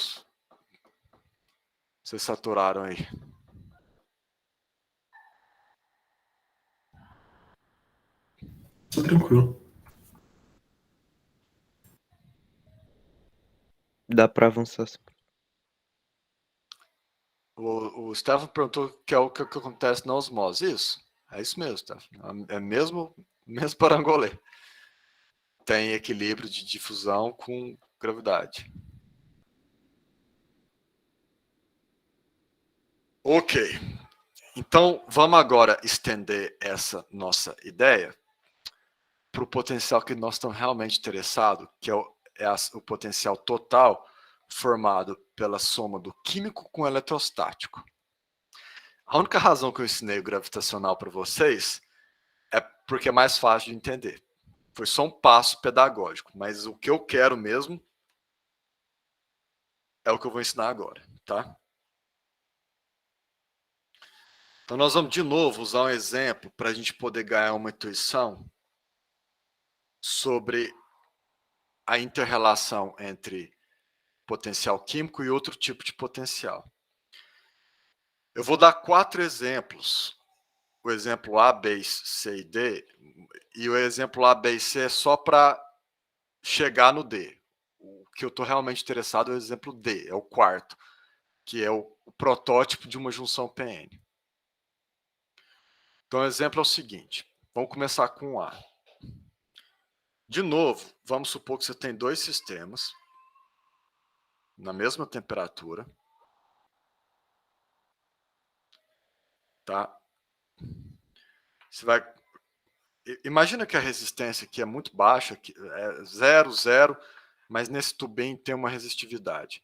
[SPEAKER 1] vocês saturaram aí?
[SPEAKER 4] Tá tranquilo.
[SPEAKER 7] Dá pra avançar sim.
[SPEAKER 1] O Stefan perguntou que é o que acontece na osmose. Isso? É isso mesmo, Stefan. É mesmo parangolê. Tem equilíbrio de difusão com gravidade. Ok. Então, vamos agora estender essa nossa ideia para o potencial que nós estamos realmente interessados, que é o potencial total formado pela soma do químico com o eletrostático. A única razão que eu ensinei o gravitacional para vocês é porque é mais fácil de entender. Foi só um passo pedagógico, mas o que eu quero mesmo é o que eu vou ensinar agora, tá? Então nós vamos de novo usar um exemplo para a gente poder ganhar uma intuição sobre a inter-relação entre potencial químico e outro tipo de potencial. Eu vou dar 4 exemplos. O exemplo A, B, C e D. E o exemplo A, B e C é só para chegar no D. O que eu estou realmente interessado é o exemplo D, é o quarto, que é o protótipo de uma junção PN. Então o exemplo é o seguinte. Vamos começar com o A. De novo, vamos supor que você tem 2 sistemas na mesma temperatura. Tá? Você vai... Imagina que a resistência aqui é muito baixa, é 0, 0, mas nesse tubinho tem uma resistividade.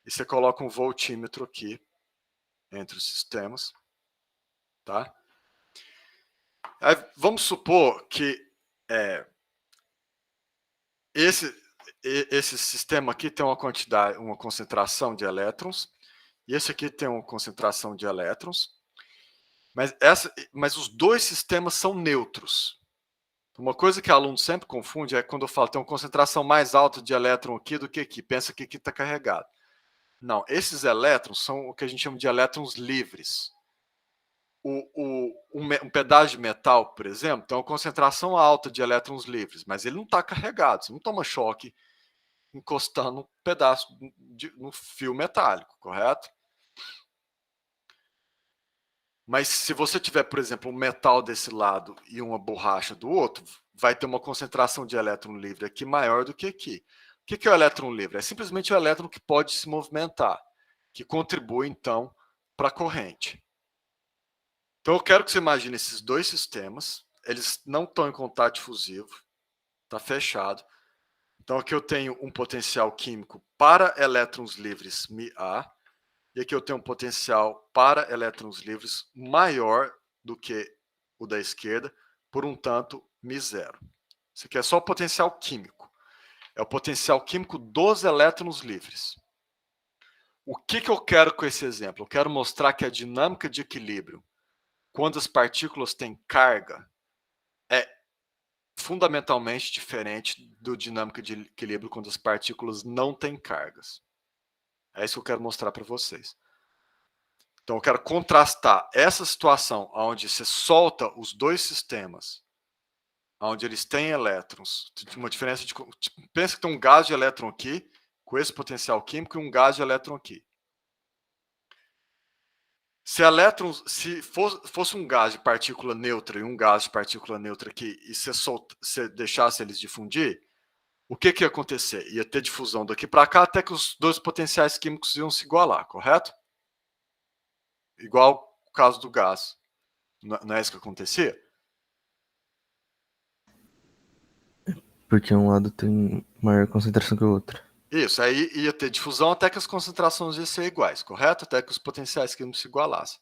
[SPEAKER 1] E você coloca um voltímetro aqui entre os sistemas. Tá? Aí, vamos supor que esse sistema aqui tem uma concentração de elétrons, e esse aqui tem uma concentração de elétrons, mas os dois sistemas são neutros. Uma coisa que o aluno sempre confunde é quando eu falo tem uma concentração mais alta de elétron aqui do que aqui, pensa que aqui está carregado. Não, esses elétrons são o que a gente chama de elétrons livres. Um pedaço de metal, por exemplo, tem uma concentração alta de elétrons livres, mas ele não está carregado, você não toma choque encostando um pedaço no fio metálico, correto? Mas se você tiver, por exemplo, um metal desse lado e uma borracha do outro, vai ter uma concentração de elétron livre aqui maior do que aqui. O que é o elétron livre? É simplesmente o elétron que pode se movimentar, que contribui, então, para a corrente. Então, eu quero que você imagine esses dois sistemas, eles não estão em contato difusivo, está fechado. Então, aqui eu tenho um potencial químico para elétrons livres, μA, e aqui eu tenho um potencial para elétrons livres maior do que o da esquerda, por um tanto, μ0. Isso aqui é só o potencial químico. É o potencial químico dos elétrons livres. O que eu quero com esse exemplo? Eu quero mostrar que a dinâmica de equilíbrio, quando as partículas têm carga, é fundamentalmente diferente do dinâmica de equilíbrio quando as partículas não têm cargas. É isso que eu quero mostrar para vocês. Então, eu quero contrastar essa situação onde você solta os dois sistemas, onde eles têm elétrons, uma diferença de... Pensa que tem um gás de elétron aqui, com esse potencial químico, e um gás de elétron aqui. Se fosse um gás de partícula neutra e um gás de partícula neutra aqui, e você deixasse eles difundir, o que ia acontecer? Ia ter difusão daqui para cá até que os dois potenciais químicos iam se igualar, correto? Igual o caso do gás. Não é isso que acontecia?
[SPEAKER 7] Porque um lado tem maior concentração que o outro.
[SPEAKER 1] Isso, aí ia ter difusão até que as concentrações iam ser iguais, correto? Até que os potenciais químicos se igualassem.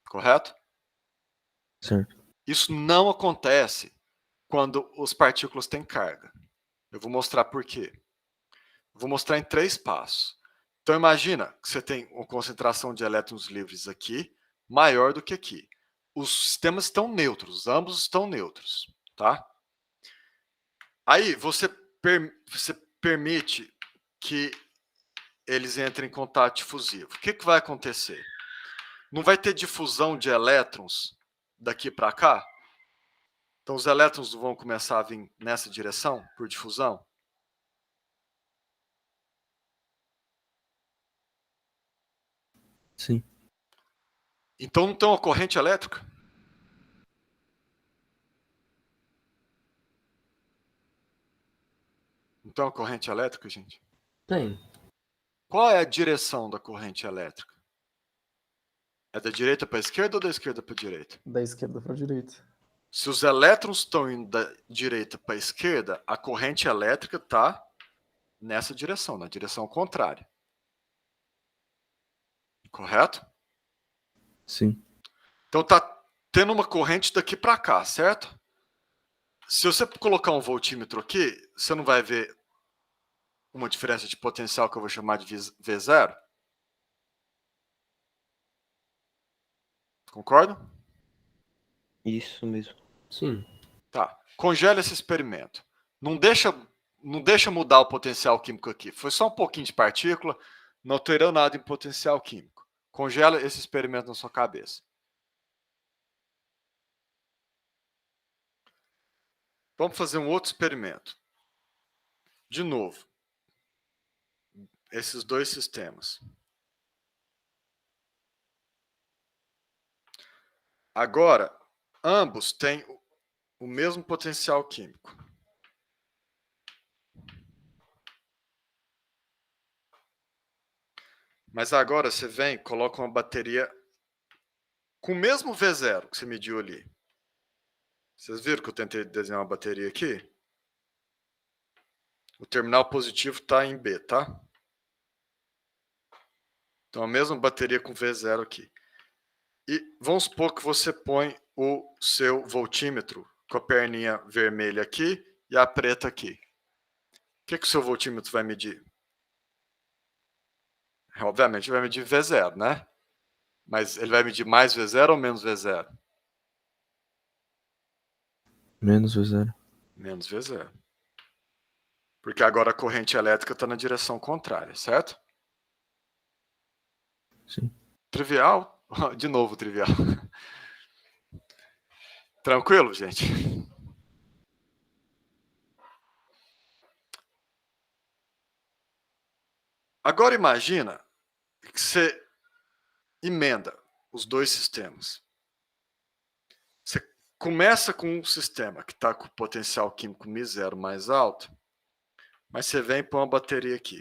[SPEAKER 1] Correto?
[SPEAKER 7] Certo.
[SPEAKER 1] Isso não acontece quando as partículas têm carga. Eu vou mostrar por quê. Vou mostrar em 3 passos. Então imagina que você tem uma concentração de elétrons livres aqui maior do que aqui. Os sistemas estão neutros, ambos estão neutros, tá? Aí você permite que eles entrem em contato difusivo. O que vai acontecer? Não vai ter difusão de elétrons daqui para cá? Então os elétrons vão começar a vir nessa direção por difusão?
[SPEAKER 7] Sim.
[SPEAKER 1] Então não tem uma corrente elétrica? Não tem uma corrente elétrica, gente?
[SPEAKER 2] Tem.
[SPEAKER 1] Qual é a direção da corrente elétrica? É da direita para a esquerda ou da esquerda para a direita?
[SPEAKER 5] Da esquerda para a direita.
[SPEAKER 1] Se os elétrons estão indo da direita para a esquerda, a corrente elétrica está nessa direção, na direção contrária. Correto?
[SPEAKER 7] Sim.
[SPEAKER 1] Então tá tendo uma corrente daqui para cá, certo? Se você colocar um voltímetro aqui, você não vai ver uma diferença de potencial que eu vou chamar de V0? Concorda?
[SPEAKER 7] Isso mesmo.
[SPEAKER 2] Sim.
[SPEAKER 1] Tá. Congela esse experimento. Não deixa mudar o potencial químico aqui. Foi só um pouquinho de partícula, não alterou nada em potencial químico. Congela esse experimento na sua cabeça. Vamos fazer um outro experimento. De novo, esses dois sistemas. Agora, ambos têm o mesmo potencial químico. Mas agora você vem e coloca uma bateria com o mesmo V0 que você mediu ali. Vocês viram que eu tentei desenhar uma bateria aqui? O terminal positivo está em B, tá? Então a mesma bateria com V0 aqui. E vamos supor que você põe o seu voltímetro com a perninha vermelha aqui e a preta aqui. O que o seu voltímetro vai medir? Obviamente vai medir V0, né? Mas ele vai medir mais V0 ou menos V0?
[SPEAKER 7] Menos V0.
[SPEAKER 1] Menos V0. Porque agora a corrente elétrica está na direção contrária, certo?
[SPEAKER 7] Sim.
[SPEAKER 1] Trivial? De novo, trivial. Tranquilo, gente? Agora imagina que você emenda os dois sistemas. Você começa com um sistema que está com o potencial químico μ0 mais alto, mas você vem e põe uma bateria aqui.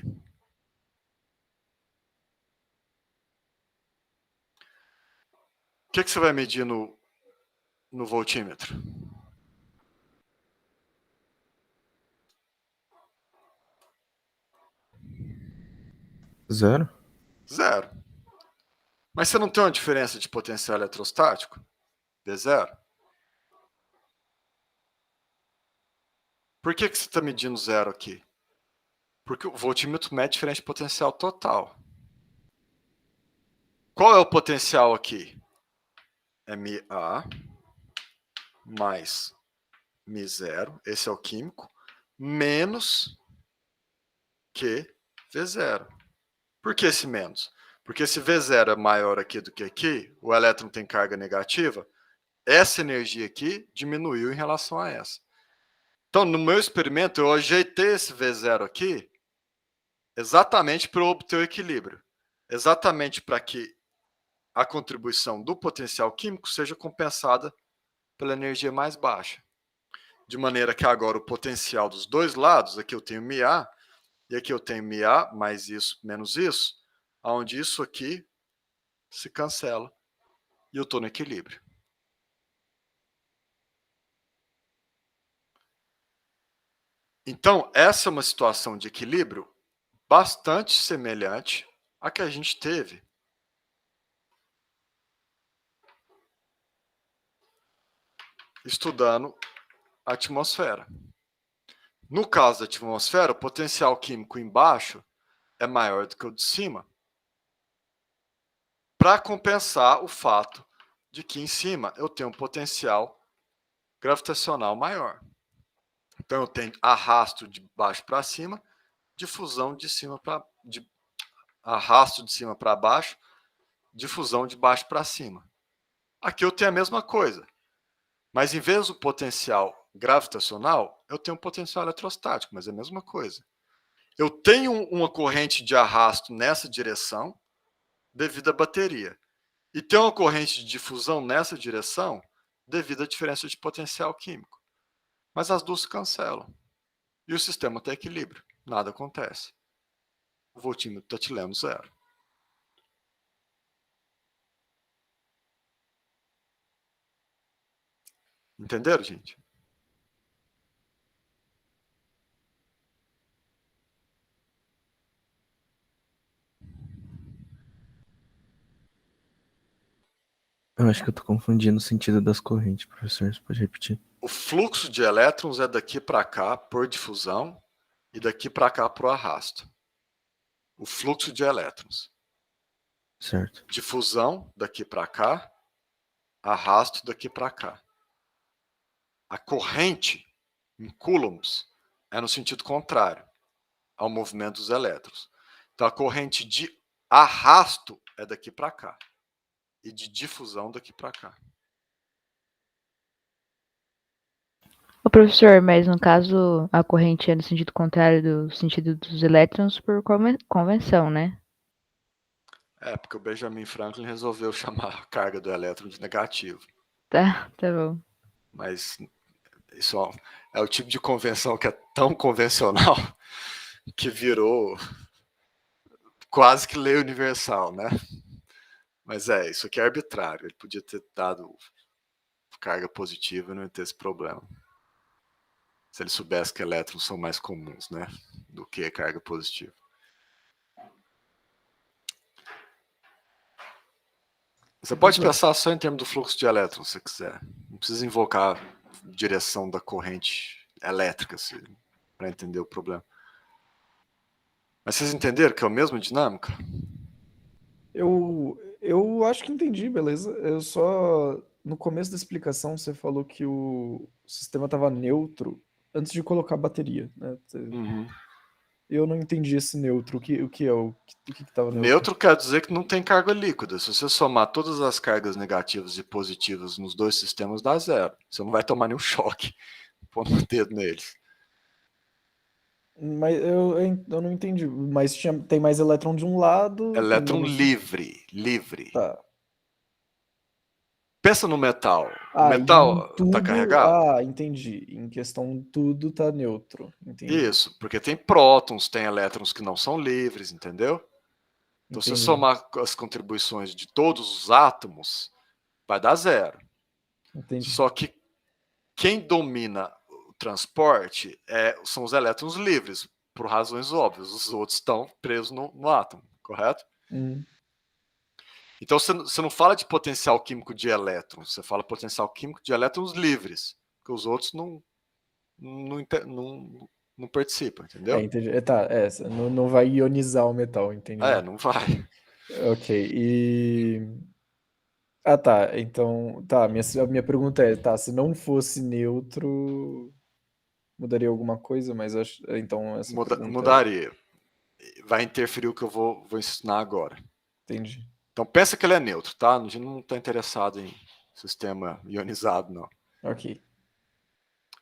[SPEAKER 1] O que você vai medir no voltímetro?
[SPEAKER 7] Zero?
[SPEAKER 1] Zero. Mas você não tem uma diferença de potencial eletrostático? V0? Por que você está medindo zero aqui? Porque o voltímetro mede diferença de potencial total. Qual é o potencial aqui? É MA mais μ0, esse é o químico, menos que V0. Por que esse menos? Porque se V0 é maior aqui do que aqui, o elétron tem carga negativa, essa energia aqui diminuiu em relação a essa. Então, no meu experimento, eu ajeitei esse V0 aqui exatamente para obter o equilíbrio. Exatamente para que a contribuição do potencial químico seja compensada pela energia mais baixa. De maneira que agora o potencial dos dois lados, aqui eu tenho MA, e aqui eu tenho MA mais isso menos isso, onde isso aqui se cancela e eu estou no equilíbrio. Então, essa é uma situação de equilíbrio bastante semelhante à que a gente teve estudando a atmosfera. No caso da atmosfera, o potencial químico embaixo é maior do que o de cima, para compensar o fato de que em cima eu tenho um potencial gravitacional maior. Então eu tenho arrasto de baixo para cima, difusão de cima para arrasto de cima para baixo, difusão de baixo para cima. Aqui eu tenho a mesma coisa, mas em vez do potencial gravitacional, eu tenho um potencial eletrostático, mas é a mesma coisa. Eu tenho uma corrente de arrasto nessa direção devido à bateria. E tem uma corrente de difusão nessa direção devido à diferença de potencial químico. Mas as duas se cancelam. E o sistema está em equilíbrio. Nada acontece. O voltímetro está te lendo zero. Entenderam, gente?
[SPEAKER 7] Eu acho que eu tô confundindo o sentido das correntes, professor. Você pode repetir?
[SPEAKER 1] O fluxo de elétrons é daqui para cá por difusão e daqui para cá por arrasto. O fluxo de elétrons.
[SPEAKER 7] Certo.
[SPEAKER 1] Difusão daqui para cá, arrasto daqui para cá. A corrente em coulombs é no sentido contrário ao movimento dos elétrons. Então a corrente de arrasto é daqui para cá e de difusão daqui para cá.
[SPEAKER 6] Ô, professor, mas no caso a corrente é no sentido contrário do sentido dos elétrons por convenção, né?
[SPEAKER 1] É, porque o Benjamin Franklin resolveu chamar a carga do elétron de negativo.
[SPEAKER 6] Tá bom.
[SPEAKER 1] Mas isso é o tipo de convenção que é tão convencional que virou quase que lei universal, né? Mas isso aqui é arbitrário. Ele podia ter dado carga positiva e não ia ter esse problema. Se ele soubesse que elétrons são mais comuns, né, do que carga positiva. Você pode pensar só em termos do fluxo de elétrons, se quiser. Não precisa invocar a direção da corrente elétrica para entender o problema. Mas vocês entenderam que é a mesma dinâmica?
[SPEAKER 5] Eu acho que entendi, beleza. Eu só. No começo da explicação, você falou que o sistema estava neutro antes de colocar a bateria, né?
[SPEAKER 1] Uhum.
[SPEAKER 5] Eu não entendi esse neutro. O que é o que estava neutro?
[SPEAKER 1] Neutro quer dizer que não tem carga líquida. Se você somar todas as cargas negativas e positivas nos dois sistemas, dá zero. Você não vai tomar nenhum choque pondo o dedo neles.
[SPEAKER 5] Mas eu não entendi. Mas tem mais elétron de um lado. tem
[SPEAKER 1] Elétron
[SPEAKER 5] menos-
[SPEAKER 1] livre.
[SPEAKER 5] Tá.
[SPEAKER 1] Pensa no metal. O
[SPEAKER 5] Ah, e
[SPEAKER 1] metal
[SPEAKER 5] em
[SPEAKER 1] está
[SPEAKER 5] tudo.
[SPEAKER 1] carregado?
[SPEAKER 5] Ah, entendi. Em questão tudo tá neutro. Entendi.
[SPEAKER 1] Isso, porque tem prótons, tem elétrons que não são livres, entendeu? Então, se você
[SPEAKER 5] Entendi.
[SPEAKER 1] somar as contribuições de todos os átomos, vai dar zero.
[SPEAKER 5] Entendi.
[SPEAKER 1] Só que quem domina o transporte são os elétrons livres, por razões óbvias. Os outros estão presos no átomo, correto? Então, você não fala de potencial químico de elétrons, você fala potencial químico de elétrons livres, porque os outros não participam, entendeu?
[SPEAKER 5] Entendi. Tá, não vai ionizar o metal, entendi.
[SPEAKER 1] Não vai.
[SPEAKER 5] Ok, Ah, tá, então... Tá, a minha pergunta tá, se não fosse neutro, mudaria alguma coisa? Mas então essa pergunta...
[SPEAKER 1] Mudaria. Vai interferir o que eu vou ensinar agora.
[SPEAKER 5] Entendi.
[SPEAKER 1] Então, pensa que ele é neutro, tá? A gente não está interessado em sistema ionizado, não.
[SPEAKER 5] Ok.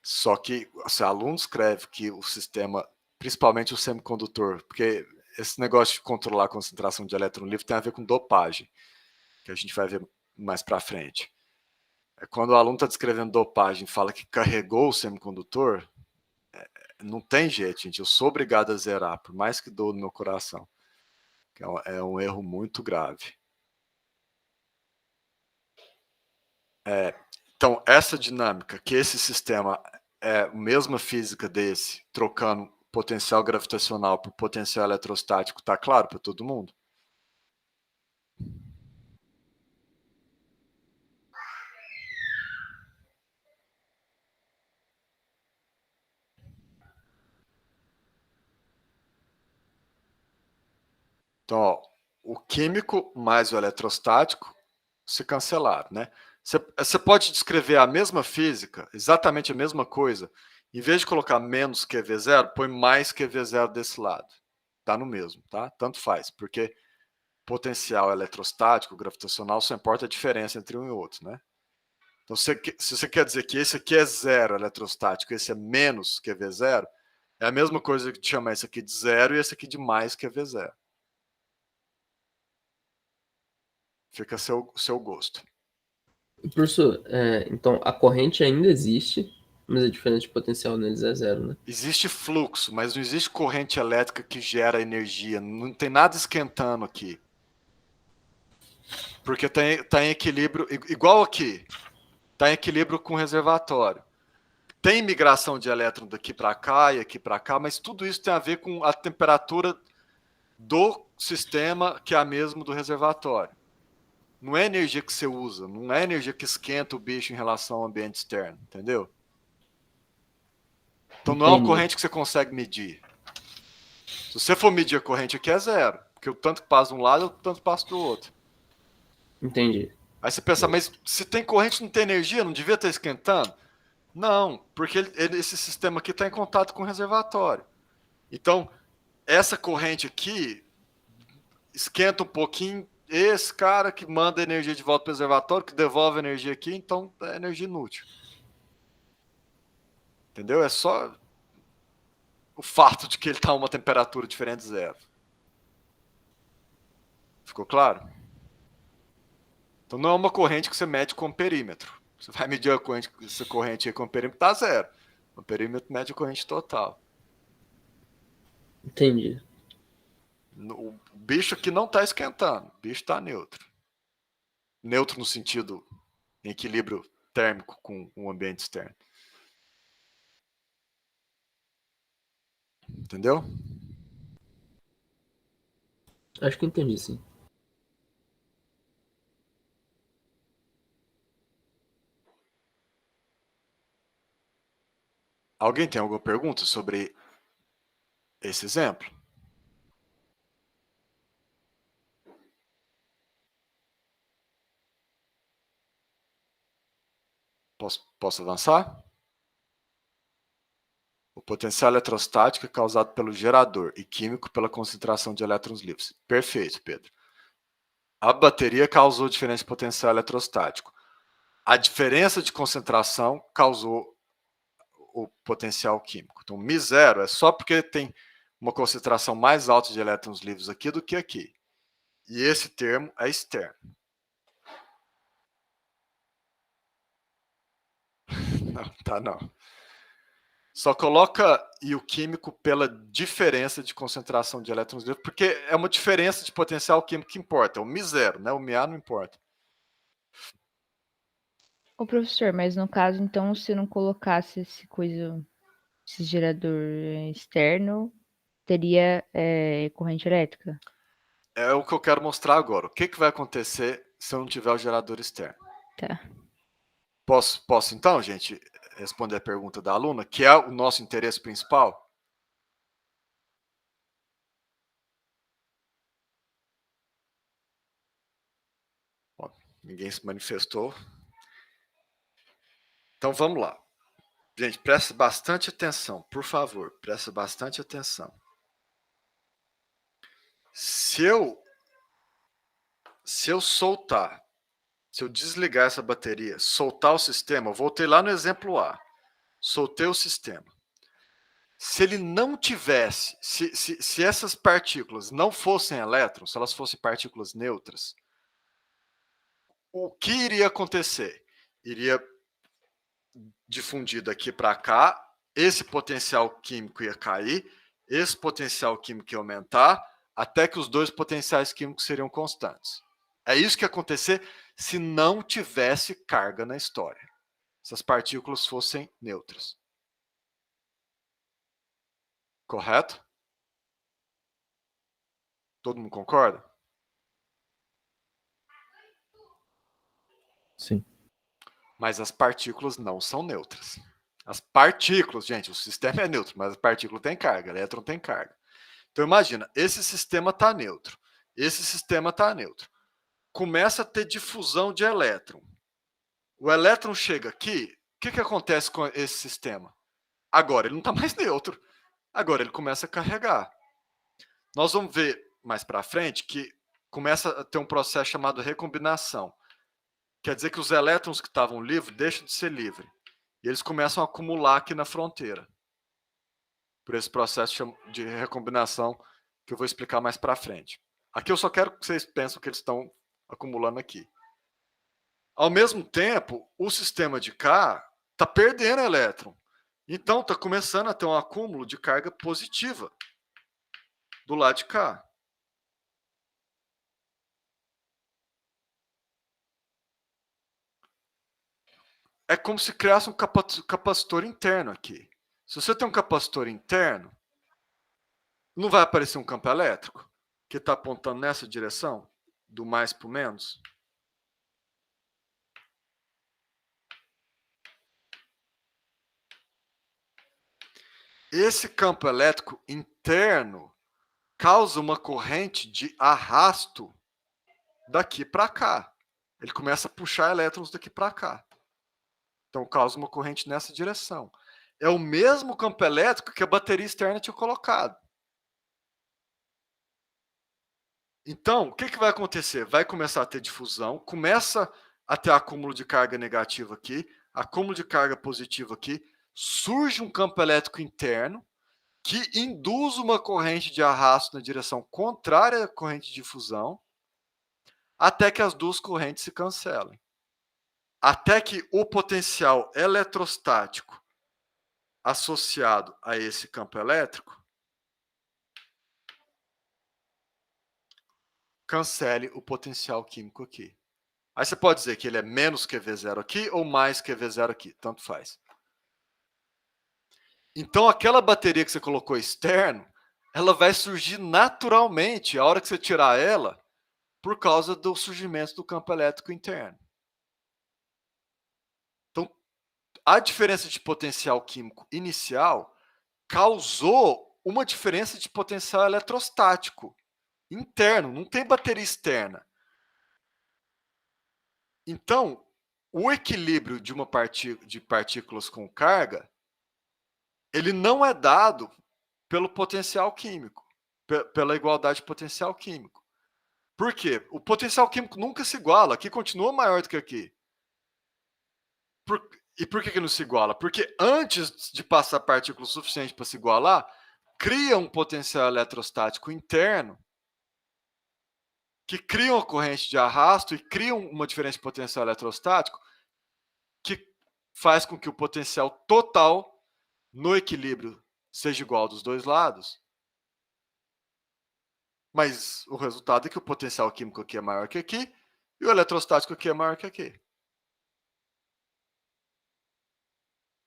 [SPEAKER 1] Só que se o aluno escreve que o sistema, principalmente o semicondutor, porque esse negócio de controlar a concentração de elétron livre tem a ver com dopagem, que a gente vai ver mais para frente. Quando o aluno está descrevendo dopagem e fala que carregou o semicondutor, não tem jeito, gente. Eu sou obrigado a zerar, por mais que dou no meu coração. É um erro muito grave. Então, essa dinâmica, que esse sistema a mesma física desse, trocando potencial gravitacional por potencial eletrostático, tá claro para todo mundo? Então, ó, o químico mais o eletrostático se cancelaram, né? Você pode descrever a mesma física, exatamente a mesma coisa, em vez de colocar menos QV0, põe mais QV0 desse lado. Tá no mesmo, tá? Tanto faz, porque potencial eletrostático, gravitacional, só importa a diferença entre um e outro, né? Então, se você quer dizer que esse aqui é zero eletrostático, esse é menos QV0, é a mesma coisa que chamar esse aqui de zero e esse aqui de mais QV0. Fica a seu gosto.
[SPEAKER 2] Professor, então a corrente ainda existe, mas a diferença de potencial neles é zero, né?
[SPEAKER 1] Existe fluxo, mas não existe corrente elétrica que gera energia. Não tem nada esquentando aqui. Porque tá em equilíbrio, igual aqui. Está em equilíbrio com o reservatório. Tem migração de elétron daqui para cá e aqui para cá, mas tudo isso tem a ver com a temperatura do sistema, que é a mesma do reservatório. Não é energia que você usa, não é energia que esquenta o bicho em relação ao ambiente externo, entendeu? Então não é uma corrente que você consegue medir. Se você for medir a corrente aqui é zero, porque o tanto que passa de um lado, o tanto que passa do outro.
[SPEAKER 2] Entendi.
[SPEAKER 1] Aí você pensa, mas se tem corrente não tem energia, não devia estar esquentando? Não, porque esse sistema aqui está em contato com o reservatório. Então, essa corrente aqui esquenta um pouquinho esse cara que manda energia de volta para o reservatório, que devolve energia aqui, então é energia inútil. Entendeu? É só o fato de que ele está a uma temperatura diferente de zero. Ficou claro? Então não é uma corrente que você mede com perímetro. Você vai medir essa corrente aí com perímetro, está zero. O perímetro mede a corrente total.
[SPEAKER 2] Entendi.
[SPEAKER 1] O bicho aqui não está esquentando, o bicho está neutro. Neutro no sentido em equilíbrio térmico com o ambiente externo. Entendeu?
[SPEAKER 2] Acho que entendi, sim.
[SPEAKER 1] Alguém tem alguma pergunta sobre esse exemplo? Posso avançar? O potencial eletrostático é causado pelo gerador e químico pela concentração de elétrons livres. Perfeito, Pedro. A bateria causou diferença de potencial eletrostático. A diferença de concentração causou o potencial químico. Então, μ0 é só porque tem uma concentração mais alta de elétrons livres aqui do que aqui. E esse termo é externo. Não, tá não. Só coloca e o químico pela diferença de concentração de elétrons livres, porque é uma diferença de potencial químico que importa. É o μ0, né? O μA não importa.
[SPEAKER 6] Ô, professor, mas no caso, então, se não colocasse esse gerador externo, teria corrente elétrica?
[SPEAKER 1] É o que eu quero mostrar agora. O que vai acontecer se eu não tiver o gerador externo?
[SPEAKER 6] Tá.
[SPEAKER 1] Posso então, gente, responder a pergunta da aluna, que é o nosso interesse principal? Bom, ninguém se manifestou. Então vamos lá. Gente, presta bastante atenção, por favor, presta bastante atenção. Se eu soltar, se eu desligar essa bateria, soltar o sistema, eu voltei lá no exemplo A, soltei o sistema. Se ele não tivesse, se essas partículas não fossem elétrons, se elas fossem partículas neutras, o que iria acontecer? Iria difundir daqui para cá, esse potencial químico ia cair, esse potencial químico ia aumentar, até que os dois potenciais químicos seriam constantes. É isso que ia acontecer se não tivesse carga na história, se as partículas fossem neutras. Correto? Todo mundo concorda?
[SPEAKER 7] Sim.
[SPEAKER 1] Mas as partículas não são neutras. As partículas, gente, o sistema é neutro, mas as partículas têm carga, elétron tem carga. Então imagina, esse sistema está neutro, esse sistema está neutro. Começa a ter difusão de elétron. O elétron chega aqui, o que acontece com esse sistema? Agora ele não está mais neutro, agora ele começa a carregar. Nós vamos ver mais para frente que começa a ter um processo chamado recombinação. Quer dizer que os elétrons que estavam livres deixam de ser livres. E eles começam a acumular aqui na fronteira. Por esse processo de recombinação que eu vou explicar mais para frente. Aqui eu só quero que vocês pensem que eles estão acumulando aqui. Ao mesmo tempo, o sistema de cá está perdendo elétron. Então, está começando a ter um acúmulo de carga positiva do lado de cá. É como se criasse um capacitor interno aqui. Se você tem um capacitor interno, não vai aparecer um campo elétrico que está apontando nessa direção, do mais para o menos? Esse campo elétrico interno causa uma corrente de arrasto daqui para cá. Ele começa a puxar elétrons daqui para cá. Então causa uma corrente nessa direção. É o mesmo campo elétrico que a bateria externa tinha colocado. Então, o que vai acontecer? Vai começar a ter difusão, começa a ter acúmulo de carga negativa aqui, acúmulo de carga positiva aqui, surge um campo elétrico interno que induz uma corrente de arrasto na direção contrária à corrente de difusão, até que as duas correntes se cancelem. Até que o potencial eletrostático associado a esse campo elétrico cancele o potencial químico aqui. Aí você pode dizer que ele é menos QV0 aqui ou mais QV0 aqui, tanto faz. Então aquela bateria que você colocou externo, ela vai surgir naturalmente a hora que você tirar ela, por causa do surgimento do campo elétrico interno. Então, a diferença de potencial químico inicial causou uma diferença de potencial eletrostático interno, não tem bateria externa. Então, o equilíbrio de uma de partículas com carga, ele não é dado pelo potencial químico, pela igualdade de potencial químico. Por quê? O potencial químico nunca se iguala, aqui continua maior do que aqui. E por que não se iguala? Porque antes de passar partícula suficiente para se igualar, cria um potencial eletrostático interno que cria uma corrente de arrasto e cria uma diferença de potencial eletrostático que faz com que o potencial total no equilíbrio seja igual dos dois lados. Mas o resultado é que o potencial químico aqui é maior que aqui e o eletrostático aqui é maior que aqui.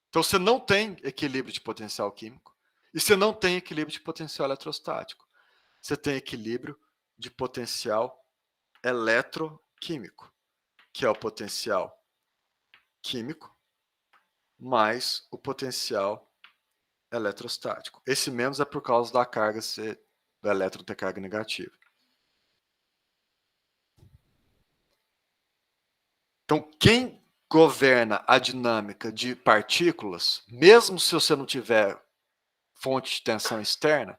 [SPEAKER 1] Então você não tem equilíbrio de potencial químico e você não tem equilíbrio de potencial eletrostático. Você tem equilíbrio de potencial eletroquímico, que é o potencial químico mais o potencial eletrostático. Esse menos é por causa da carga do elétron ter carga negativa. Então, quem governa a dinâmica de partículas, mesmo se você não tiver fonte de tensão externa,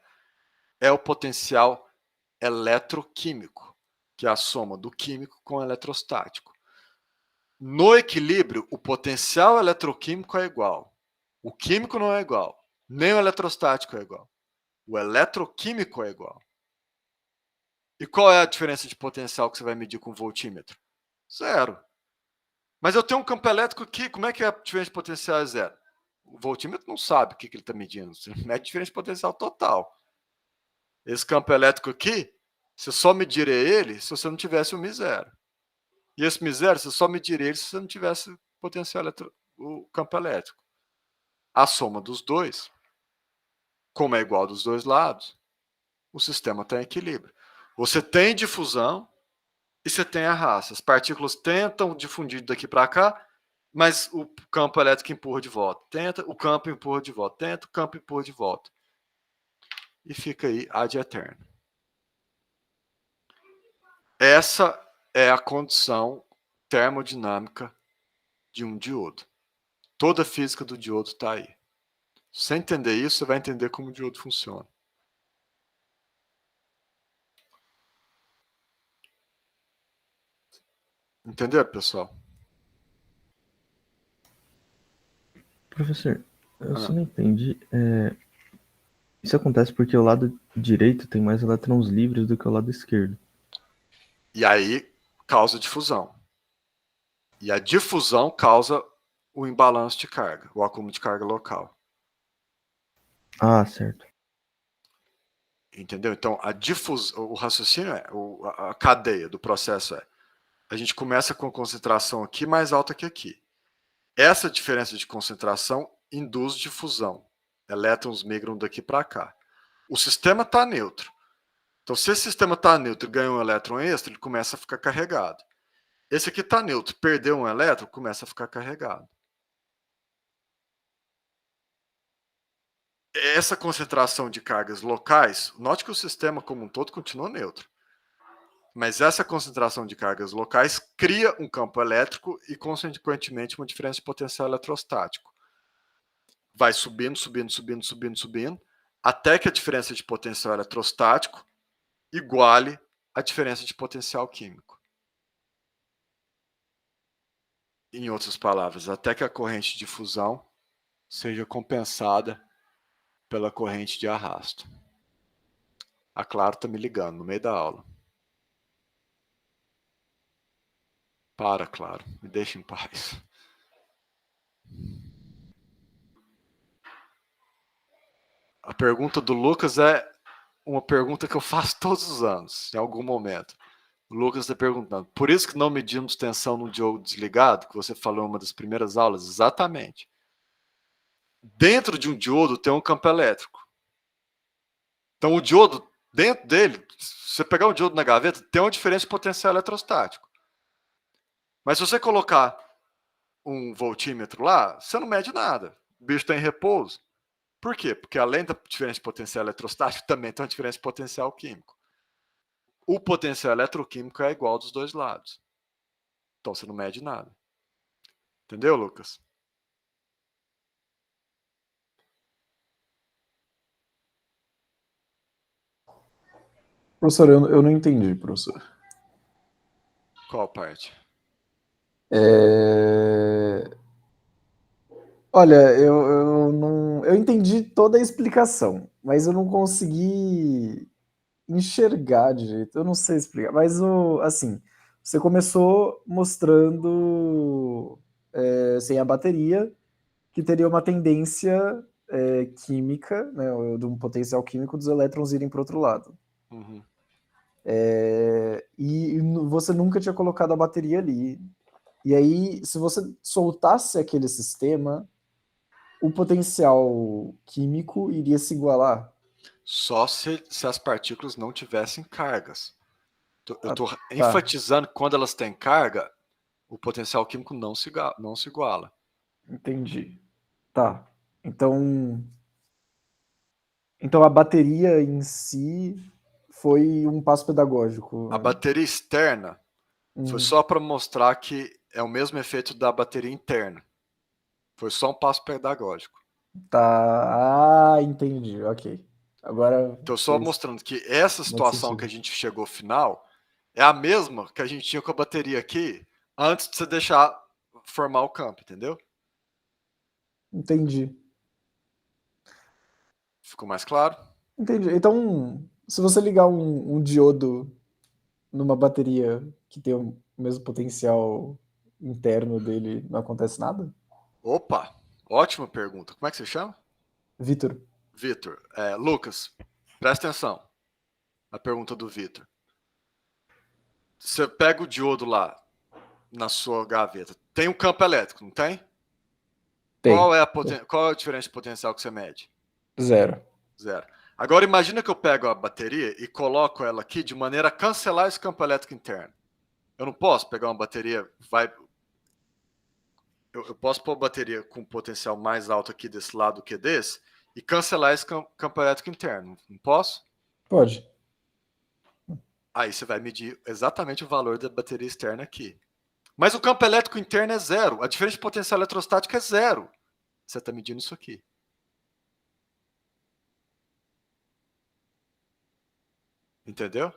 [SPEAKER 1] é o potencial eletroquímico, que é a soma do químico com o eletrostático. No equilíbrio, o potencial eletroquímico é igual. O químico não é igual. Nem o eletrostático é igual. O eletroquímico é igual. E qual é a diferença de potencial que você vai medir com o voltímetro? Zero. Mas eu tenho um campo elétrico aqui, como é que a diferença de potencial é zero? O voltímetro não sabe o que ele está medindo. Você mede a diferença de potencial total. Esse campo elétrico aqui, você só mediria ele se você não tivesse o μ0. E esse μ0, você só mediria ele se você não tivesse o campo elétrico. A soma dos dois como é igual dos dois lados, o sistema está em equilíbrio. Você tem difusão e você tem arrasto. As partículas tentam difundir daqui para cá, mas o campo elétrico empurra de volta. Tenta, o campo empurra de volta. Tenta, o campo empurra de volta. E fica aí ad eterno. Essa é a condição termodinâmica de um diodo. Toda a física do diodo está aí. Se você entender isso, você vai entender como o diodo funciona. Entenderam, pessoal?
[SPEAKER 7] Professor, eu só não entendi. Isso acontece porque o lado direito tem mais elétrons livres do que o lado esquerdo.
[SPEAKER 1] E aí causa difusão. E a difusão causa o imbalanço de carga, o acúmulo de carga local.
[SPEAKER 7] Ah, certo.
[SPEAKER 1] Entendeu? Então, o raciocínio a cadeia do processo a gente começa com a concentração aqui mais alta que aqui. Essa diferença de concentração induz difusão. Elétrons migram daqui para cá. O sistema está neutro. Então, se esse sistema está neutro e ganha um elétron extra, ele começa a ficar carregado. Esse aqui está neutro, perdeu um elétron, começa a ficar carregado. Essa concentração de cargas locais, note que o sistema como um todo continua neutro. Mas essa concentração de cargas locais cria um campo elétrico e, consequentemente, uma diferença de potencial eletrostático. Vai subindo, subindo, subindo, subindo, subindo, até que a diferença de potencial eletrostático iguale a diferença de potencial químico. Em outras palavras, até que a corrente de fusão seja compensada pela corrente de arrasto. A Claro está me ligando no meio da aula. Para, Claro, me deixa em paz. A pergunta do Lucas é uma pergunta que eu faço todos os anos, em algum momento. O Lucas está perguntando, por isso que não medimos tensão no diodo desligado, que você falou em uma das primeiras aulas? Exatamente. Dentro de um diodo tem um campo elétrico. Então o diodo, dentro dele, se você pegar um diodo na gaveta, tem uma diferença de potencial eletrostático. Mas se você colocar um voltímetro lá, você não mede nada. O bicho está em repouso. Por quê? Porque além da diferença de potencial eletrostático, também tem uma diferença de potencial químico. O potencial eletroquímico é igual dos dois lados. Então você não mede nada. Entendeu, Lucas?
[SPEAKER 5] Professor, eu não entendi, professor.
[SPEAKER 1] Qual parte?
[SPEAKER 5] Olha, eu não. Eu entendi toda a explicação, mas eu não consegui enxergar direito. Eu não sei explicar. Mas assim, você começou mostrando sem a bateria que teria uma tendência química, né, de um potencial químico dos elétrons irem para o outro lado.
[SPEAKER 1] Uhum.
[SPEAKER 5] E você nunca tinha colocado a bateria ali. E aí, se você soltasse aquele sistema, o potencial químico iria se igualar.
[SPEAKER 1] Só se as partículas não tivessem cargas. Eu estou
[SPEAKER 5] Tá.
[SPEAKER 1] enfatizando que quando elas têm carga, o potencial químico não se iguala.
[SPEAKER 5] Entendi. Tá. Então a bateria em si foi um passo pedagógico.
[SPEAKER 1] A bateria externa foi só para mostrar que é o mesmo efeito da bateria interna. Foi só um passo pedagógico.
[SPEAKER 5] Tá. Ah, entendi. Ok. Agora.
[SPEAKER 1] Então, só mostrando que essa situação que a gente chegou ao final é a mesma que a gente tinha com a bateria aqui antes de você deixar formar o campo, entendeu?
[SPEAKER 5] Entendi.
[SPEAKER 1] Ficou mais claro?
[SPEAKER 5] Entendi. Então, se você ligar um diodo numa bateria que tem o mesmo potencial interno dele, não acontece nada?
[SPEAKER 1] Opa, ótima pergunta. Como é que você chama?
[SPEAKER 5] Vitor.
[SPEAKER 1] Vitor. Lucas, presta atenção. A pergunta do Vitor. Você pega o diodo lá na sua gaveta. Tem um campo elétrico, não tem?
[SPEAKER 5] Tem.
[SPEAKER 1] Qual é a diferença de potencial que você mede?
[SPEAKER 5] 0.
[SPEAKER 1] Zero. Agora imagina que eu pego a bateria e coloco ela aqui de maneira a cancelar esse campo elétrico interno. Eu não posso pegar uma bateria, eu posso pôr a bateria com potencial mais alto aqui desse lado do que desse e cancelar esse campo elétrico interno. Não posso?
[SPEAKER 5] Pode.
[SPEAKER 1] Aí você vai medir exatamente o valor da bateria externa aqui. Mas o campo elétrico interno é zero. A diferença de potencial eletrostático é zero. Você está medindo isso aqui. Entendeu?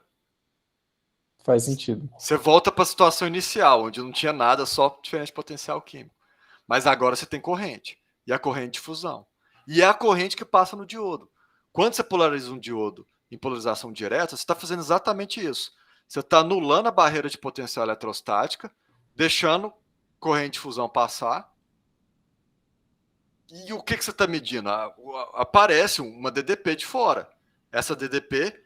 [SPEAKER 5] Faz sentido.
[SPEAKER 1] Você volta para a situação inicial, onde não tinha nada, só diferença de potencial químico. Mas agora você tem corrente. E a corrente de fusão. E é a corrente que passa no diodo. Quando você polariza um diodo em polarização direta, você está fazendo exatamente isso. Você está anulando a barreira de potencial eletrostática, deixando corrente de fusão passar. E o que você está medindo? Aparece uma DDP de fora. Essa DDP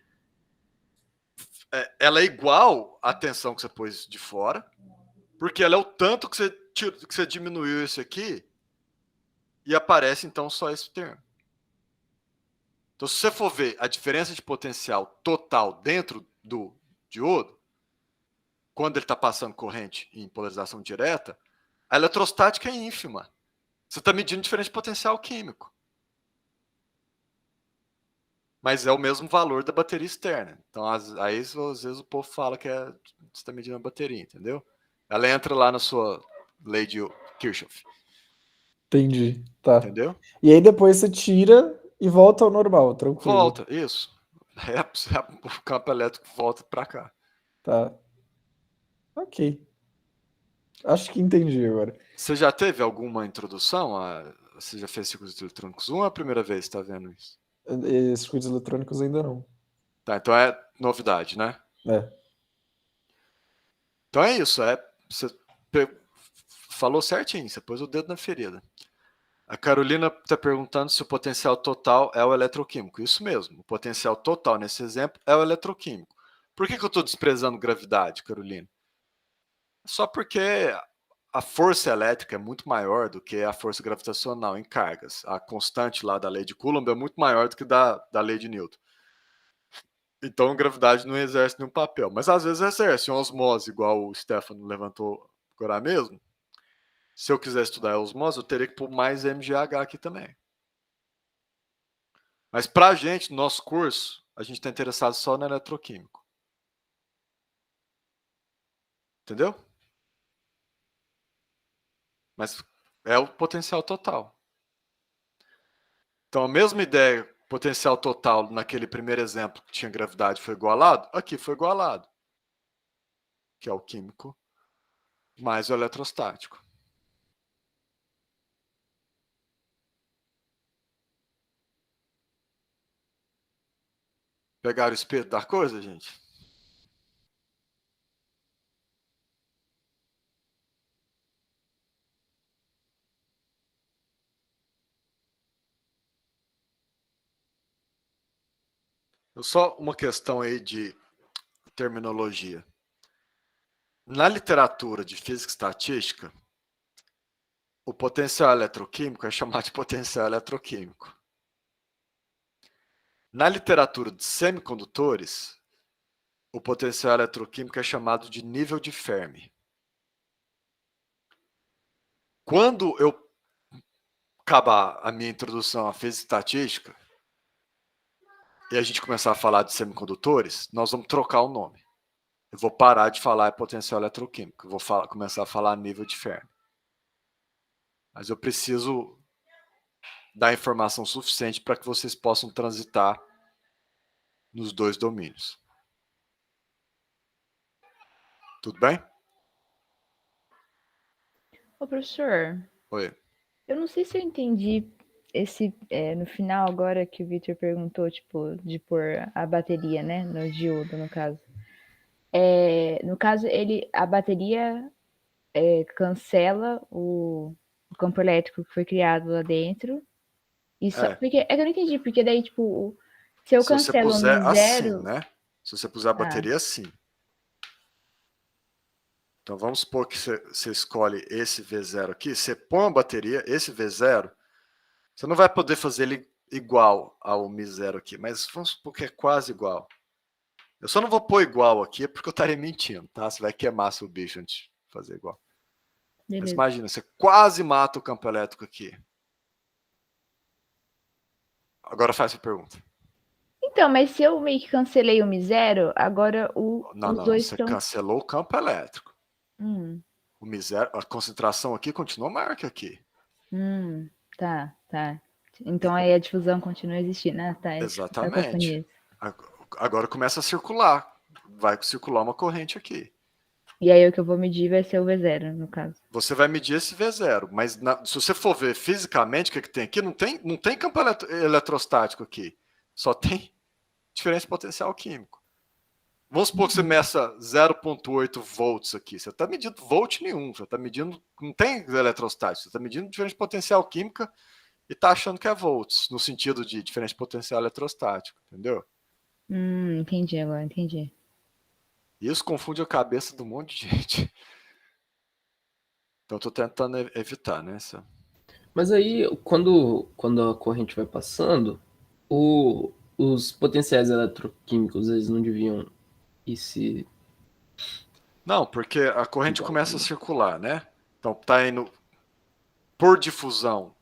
[SPEAKER 1] ela é igual à tensão que você pôs de fora, porque ela é o tanto que você diminuiu isso aqui e aparece então só esse termo. Então, se você for ver a diferença de potencial total dentro do diodo, quando ele está passando corrente em polarização direta, a eletrostática é ínfima. Você está medindo diferença de potencial químico. Mas é o mesmo valor da bateria externa. Então, aí, às vezes, o povo fala que você está medindo a bateria, entendeu? Ela entra lá na sua lei de Kirchhoff.
[SPEAKER 5] Entendi. Tá.
[SPEAKER 1] Entendeu?
[SPEAKER 5] E aí depois você tira e volta ao normal, tranquilo.
[SPEAKER 1] Volta, isso. O campo elétrico volta para cá.
[SPEAKER 5] Tá. Ok. Acho que entendi agora.
[SPEAKER 1] Você já teve alguma introdução? Você já fez circuitos eletrônicos 1 ou é a primeira vez que está vendo isso?
[SPEAKER 5] Circuitos eletrônicos ainda não.
[SPEAKER 1] Tá, então é novidade, né?
[SPEAKER 5] É.
[SPEAKER 1] Então é isso. Você falou certinho, você pôs o dedo na ferida. A Carolina está perguntando se o potencial total é o eletroquímico. Isso mesmo, o potencial total nesse exemplo é o eletroquímico. Por que eu estou desprezando gravidade, Carolina? Só porque a força elétrica é muito maior do que a força gravitacional em cargas. A constante lá da lei de Coulomb é muito maior do que da lei de Newton. Então, a gravidade não exerce nenhum papel. Mas, às vezes, exerce uma osmose, igual o Stefano levantou agora mesmo. Se eu quiser estudar a osmose, eu teria que pôr mais MGH aqui também. Mas, para a gente, no nosso curso, a gente está interessado só no eletroquímico. Entendeu? Mas é o potencial total. Então, a mesma ideia, potencial total naquele primeiro exemplo que tinha gravidade foi igualado, aqui foi igualado. Que é o químico mais o eletrostático. Pegaram o espelho da coisa, gente? Só uma questão aí de terminologia. Na literatura de física e estatística, o potencial eletroquímico é chamado de potencial eletroquímico. Na literatura de semicondutores, o potencial eletroquímico é chamado de nível de Fermi. Quando eu acabar a minha introdução à física e estatística, e a gente começar a falar de semicondutores, nós vamos trocar o nome. Eu vou parar de falar potencial eletroquímico, eu vou começar a falar nível de Fermi. Mas eu preciso dar informação suficiente para que vocês possam transitar nos dois domínios. Tudo bem?
[SPEAKER 6] Ô, professor,
[SPEAKER 1] Oi.
[SPEAKER 6] eu não sei se eu entendi no final agora que o Victor perguntou, tipo, de pôr a bateria, né, no diodo, no caso. No caso, a bateria cancela o campo elétrico que foi criado lá dentro. Porque é que eu não entendi, porque daí, tipo, se eu cancelo no zero...
[SPEAKER 1] assim, né? Se você puser a bateria assim. Então, vamos supor que você escolhe esse V0 aqui, você põe a bateria, esse V0, você não vai poder fazer igual ao Mi0 aqui, mas vamos supor que é quase igual. Eu só não vou pôr igual aqui porque eu estaria mentindo, tá? Você vai queimar seu bicho antes de fazer igual. Mas
[SPEAKER 6] Beleza.
[SPEAKER 1] imagina, você quase mata o campo elétrico aqui. Agora faz a pergunta.
[SPEAKER 6] Então, mas se eu meio que cancelei o Mi0, agora
[SPEAKER 1] Não,
[SPEAKER 6] os dois
[SPEAKER 1] você
[SPEAKER 6] estão.
[SPEAKER 1] cancelou o campo elétrico.
[SPEAKER 6] Hum,
[SPEAKER 1] O Mi0, a concentração aqui continua maior que aqui.
[SPEAKER 6] tá. Então aí a difusão continua existindo, né? Tá, tá
[SPEAKER 1] Exatamente.
[SPEAKER 6] confundido.
[SPEAKER 1] Agora começa a circular. Vai circular uma corrente aqui.
[SPEAKER 6] E aí o que eu vou medir vai ser o V0, no caso.
[SPEAKER 1] Você vai medir esse V0, mas se você for ver fisicamente o que tem aqui, não tem campo eletrostático aqui. Só tem diferença potencial químico. Vamos supor que você meça 0,8 volts aqui. Você está medindo volt nenhum. Você está medindo. Não tem eletrostático. Você está medindo diferença potencial química e está achando que é volts, no sentido de diferença potencial eletrostático. Entendeu?
[SPEAKER 6] Entendi agora, entendi.
[SPEAKER 1] Isso confunde a cabeça de um monte de gente. Então, estou tentando evitar, né?
[SPEAKER 2] Mas aí, quando a corrente vai passando, os potenciais eletroquímicos, eles não deviam ir se...
[SPEAKER 1] Não, porque a corrente começa a circular, né? Então, tá indo por difusão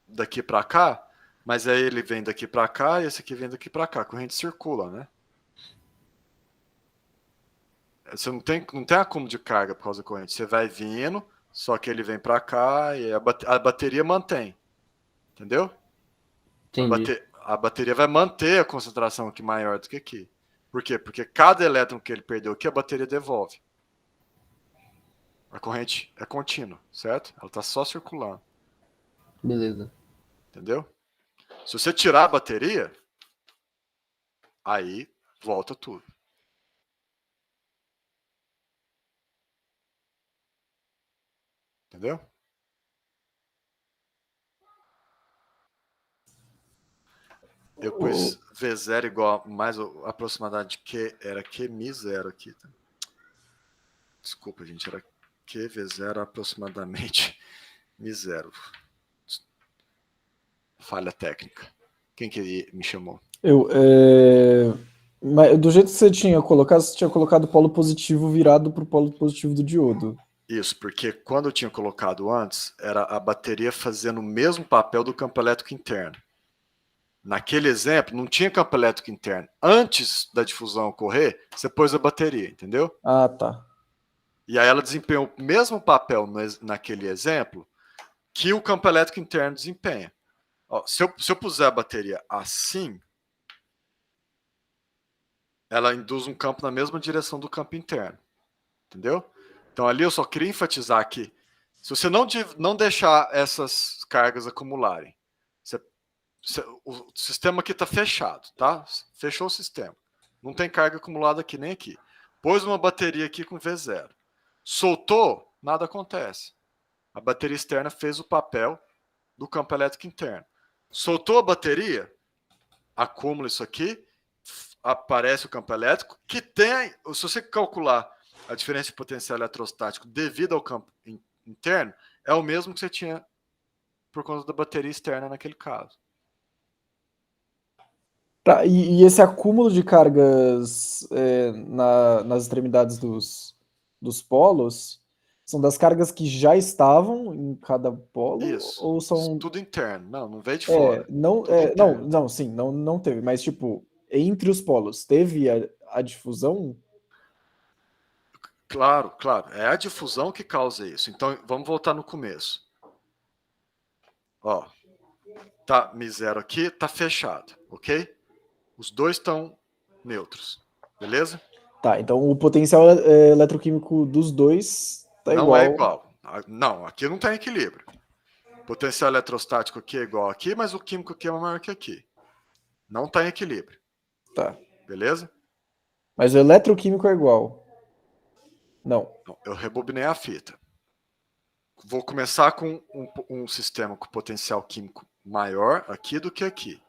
[SPEAKER 1] daqui para cá, mas aí ele vem daqui para cá e esse aqui vem daqui para cá. A corrente circula, né? Você não tem acúmulo de carga por causa da corrente. Você vai vindo, só que ele vem para cá e a bateria mantém. Entendeu?
[SPEAKER 2] Entendi.
[SPEAKER 1] A bateria vai manter a concentração aqui maior do que aqui. Por quê? Porque cada elétron que ele perdeu aqui, a bateria devolve. A corrente é contínua, certo? Ela está só circulando.
[SPEAKER 2] Beleza.
[SPEAKER 1] Entendeu? Se você tirar a bateria, aí volta tudo. Entendeu? Depois V0 igual a mais a aproximadade de Q era QMi0 aqui. Tá? Desculpa, gente, era QV0 aproximadamente Mi0. Falha técnica. Quem que me chamou?
[SPEAKER 5] Mas do jeito que você tinha colocado o polo positivo virado para o polo positivo do diodo.
[SPEAKER 1] Isso, porque quando eu tinha colocado antes, era a bateria fazendo o mesmo papel do campo elétrico interno. Naquele exemplo, não tinha campo elétrico interno. Antes da difusão ocorrer, você pôs a bateria, entendeu?
[SPEAKER 5] Ah, tá.
[SPEAKER 1] E aí ela desempenhou o mesmo papel naquele exemplo que o campo elétrico interno desempenha. Ó, se eu puser a bateria assim, ela induz um campo na mesma direção do campo interno. Entendeu? Então ali eu só queria enfatizar que se você não deixar essas cargas acumularem, o sistema aqui está fechado, tá? Fechou o sistema. Não tem carga acumulada aqui nem aqui. Pôs uma bateria aqui com V0. Soltou, nada acontece. A bateria externa fez o papel do campo elétrico interno. Soltou a bateria, acumula isso aqui, aparece o campo elétrico, que tem, se você calcular a diferença de potencial eletrostático devido ao campo interno, é o mesmo que você tinha por conta da bateria externa naquele caso.
[SPEAKER 5] Tá, e esse acúmulo de cargas nas extremidades dos polos são das cargas que já estavam em cada polo?
[SPEAKER 1] Isso.
[SPEAKER 5] Ou são...
[SPEAKER 1] Tudo interno. Não veio de fora.
[SPEAKER 5] Não teve, mas tipo, entre os polos, teve a difusão?
[SPEAKER 1] Claro. É a difusão que causa isso. Então, vamos voltar no começo. Ó, tá Mi0 aqui, tá fechado, ok? Os dois estão neutros, beleza?
[SPEAKER 5] Tá, então o potencial eletroquímico dos dois tá igual.
[SPEAKER 1] Não é igual. Não, aqui não tem equilíbrio. O potencial eletrostático aqui é igual aqui, mas o químico aqui é maior que aqui. Não tá em equilíbrio.
[SPEAKER 5] Tá.
[SPEAKER 1] Beleza?
[SPEAKER 5] Mas o eletroquímico é igual. Não.
[SPEAKER 1] Eu rebobinei a fita. Vou começar com um sistema com potencial químico maior aqui do que aqui.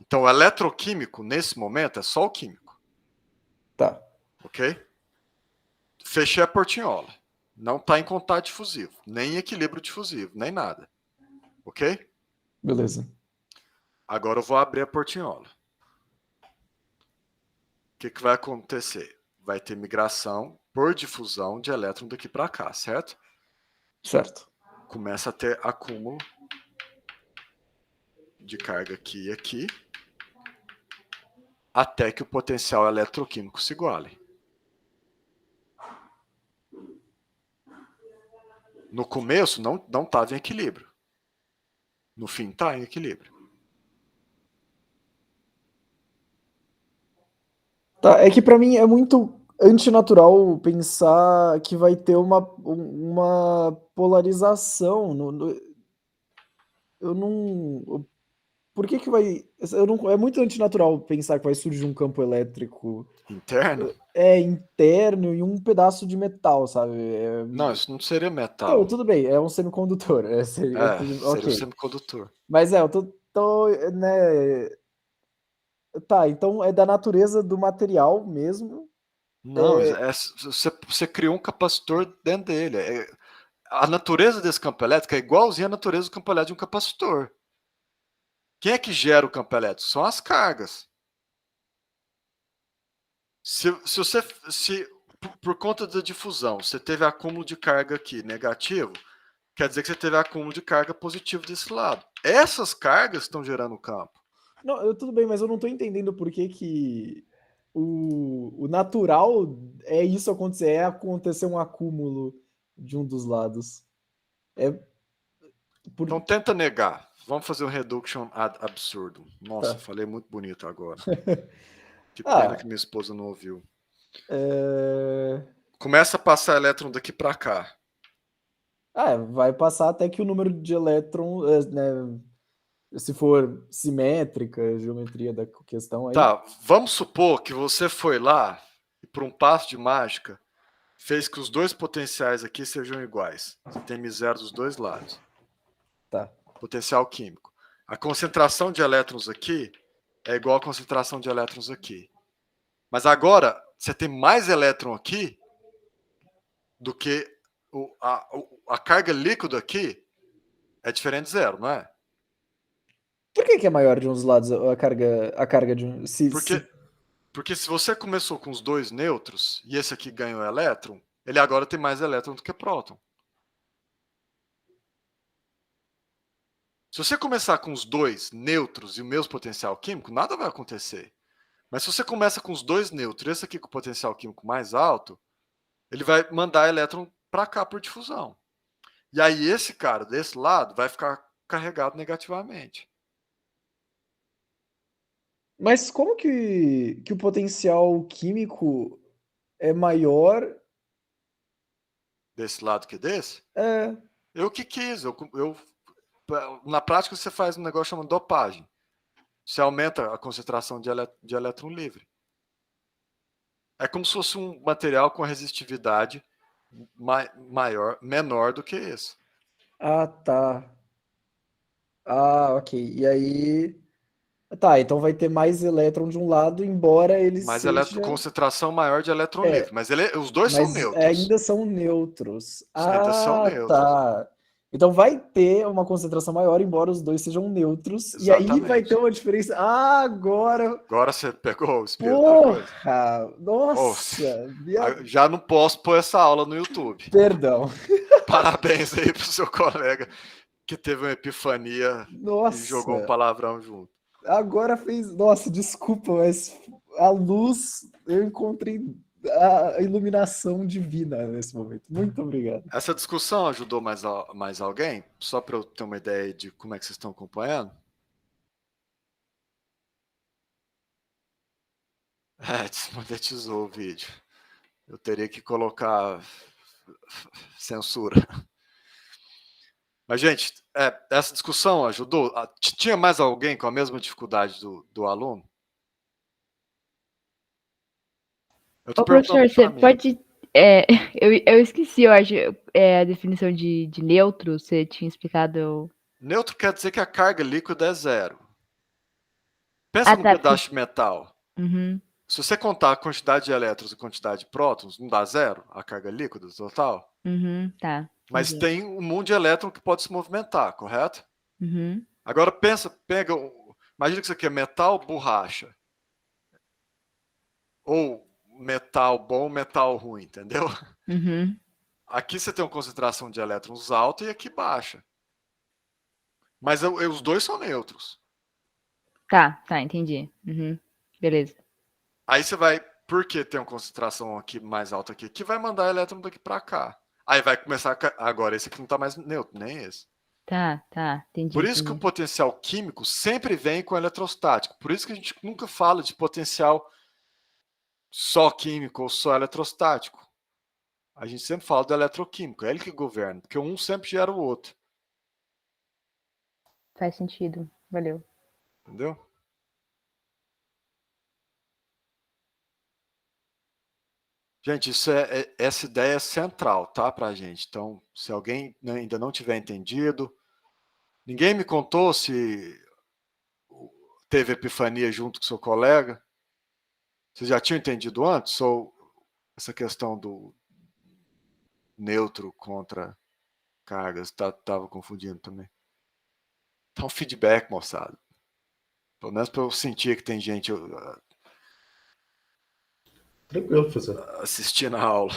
[SPEAKER 1] Então, o eletroquímico, nesse momento, é só o químico.
[SPEAKER 5] Tá.
[SPEAKER 1] Ok? Fechei a portinhola. Não está em contato difusivo, nem em equilíbrio difusivo, nem nada. Ok?
[SPEAKER 5] Beleza.
[SPEAKER 1] Agora eu vou abrir a portinhola. O que vai acontecer? Vai ter migração por difusão de elétron daqui para cá, certo?
[SPEAKER 5] Certo.
[SPEAKER 1] Começa a ter acúmulo de carga aqui e aqui, até que o potencial eletroquímico se iguale. No começo não estava em equilíbrio. No fim está em equilíbrio.
[SPEAKER 5] Tá, é que pra mim é muito antinatural pensar que vai ter uma polarização. Eu não. Por que vai. Eu não, é muito antinatural pensar que vai surgir um campo elétrico
[SPEAKER 1] Interno?
[SPEAKER 5] interno e um pedaço de metal, sabe?
[SPEAKER 1] Não, isso não seria metal.
[SPEAKER 5] Não, tudo bem, é um semicondutor.
[SPEAKER 1] Seria
[SPEAKER 5] ok.
[SPEAKER 1] um semicondutor.
[SPEAKER 5] Mas eu tô, né? Tá, então é da natureza do material mesmo.
[SPEAKER 1] Não, você criou um capacitor dentro dele. A natureza desse campo elétrico é igualzinha à natureza do campo elétrico de um capacitor. Quem é que gera o campo elétrico? São as cargas. Se por conta da difusão, você teve acúmulo de carga aqui negativo, quer dizer que você teve acúmulo de carga positivo desse lado. Essas cargas estão gerando o campo.
[SPEAKER 5] Não, tudo bem, mas eu não tô entendendo por que o natural é isso acontecer, é acontecer um acúmulo de um dos lados.
[SPEAKER 1] Então tenta negar. Vamos fazer um reduction ad absurdum. Nossa,
[SPEAKER 5] Tá.
[SPEAKER 1] falei muito bonito agora. Que pena que minha esposa não ouviu. Começa a passar elétron daqui para cá.
[SPEAKER 5] Vai passar até que o número de elétrons, né, se for simétrica, a geometria da questão aí.
[SPEAKER 1] Tá, vamos supor que você foi lá e por um passo de mágica fez que os dois potenciais aqui sejam iguais. Você tem M0 dos dois lados.
[SPEAKER 5] Tá.
[SPEAKER 1] Potencial químico. A concentração de elétrons aqui é igual à concentração de elétrons aqui. Mas agora, você tem mais elétron aqui do que a carga líquida aqui é diferente de zero, não é?
[SPEAKER 5] Por que é maior de um dos lados a carga de um...
[SPEAKER 1] Porque se você começou com os dois nêutrons e esse aqui ganhou elétron, ele agora tem mais elétron do que próton. Se você começar com os dois nêutrons e o mesmo potencial químico, nada vai acontecer. Mas se você começa com os dois nêutrons, esse aqui com o potencial químico mais alto, ele vai mandar elétron para cá por difusão. E aí esse cara desse lado vai ficar carregado negativamente.
[SPEAKER 5] Mas como que o potencial químico é maior?
[SPEAKER 1] Desse lado que desse?
[SPEAKER 5] É.
[SPEAKER 1] Eu que quis. Na prática, você faz um negócio chamado dopagem. Você aumenta a concentração de elétron livre. É como se fosse um material com resistividade menor do que esse.
[SPEAKER 5] Ah, tá. Ah, ok. E aí... Tá, então vai ter mais elétron de um lado, embora ele
[SPEAKER 1] Mais
[SPEAKER 5] seja...
[SPEAKER 1] concentração maior de elétron livre. Mas os dois são neutros.
[SPEAKER 5] Ainda são neutros.
[SPEAKER 1] Ainda são neutros.
[SPEAKER 5] Tá. Então vai ter uma concentração maior, embora os dois sejam neutros.
[SPEAKER 1] Exatamente.
[SPEAKER 5] E aí vai ter uma diferença. agora...
[SPEAKER 1] Agora você pegou o espírito da coisa.
[SPEAKER 5] Porra! Nossa!
[SPEAKER 1] Já não posso pôr essa aula no YouTube.
[SPEAKER 5] Perdão.
[SPEAKER 1] Parabéns aí pro seu colega que teve uma epifania
[SPEAKER 5] Nossa.
[SPEAKER 1] e jogou um palavrão junto.
[SPEAKER 5] Agora fez... Nossa, desculpa, mas a luz... Eu encontrei a iluminação divina nesse momento. Muito obrigado.
[SPEAKER 1] Essa discussão ajudou mais alguém? Só para eu ter uma ideia de como é que vocês estão acompanhando? Desmonetizou o vídeo. Eu teria que colocar censura. Mas, gente, essa discussão ajudou? Tinha mais alguém com a mesma dificuldade do aluno?
[SPEAKER 6] Ô, professor, você pode... eu esqueci, eu acho, a definição de neutro, você tinha explicado...
[SPEAKER 1] Neutro quer dizer que a carga líquida é zero. Pensa num pedaço de metal.
[SPEAKER 6] Uhum.
[SPEAKER 1] Se você contar a quantidade de elétrons e a quantidade de prótons, não dá zero a carga líquida total?
[SPEAKER 6] Uhum, tá.
[SPEAKER 1] Mas tem um monte de elétron que pode se movimentar, correto?
[SPEAKER 6] Uhum.
[SPEAKER 1] Agora pega Imagina que isso aqui é metal, borracha. Ou metal bom, metal ruim, entendeu?
[SPEAKER 6] Uhum.
[SPEAKER 1] Aqui você tem uma concentração de elétrons alta e aqui baixa. Mas os dois são neutros.
[SPEAKER 6] Tá, entendi. Uhum. Beleza.
[SPEAKER 1] Aí você vai, por que tem uma concentração aqui mais alta aqui? Que vai mandar elétron daqui para cá. Aí vai começar, agora esse aqui não está mais neutro, nem esse.
[SPEAKER 6] Tá, entendi.
[SPEAKER 1] Por isso que o potencial químico sempre vem com eletrostático. Por isso que a gente nunca fala de potencial só químico ou só eletrostático. A gente sempre fala do eletroquímico, é ele que governa, porque um sempre gera o outro.
[SPEAKER 6] Faz sentido. Valeu.
[SPEAKER 1] Entendeu? Gente, essa ideia é central, tá, pra gente. Então, se alguém ainda não tiver entendido, ninguém me contou se teve epifania junto com seu colega. Vocês já tinham entendido antes? Ou essa questão do neutro contra cargas estava confundindo também? Então, feedback, moçada. Pelo menos para eu sentir que tem gente
[SPEAKER 3] Tranquilo, professor.
[SPEAKER 1] assistindo a aula.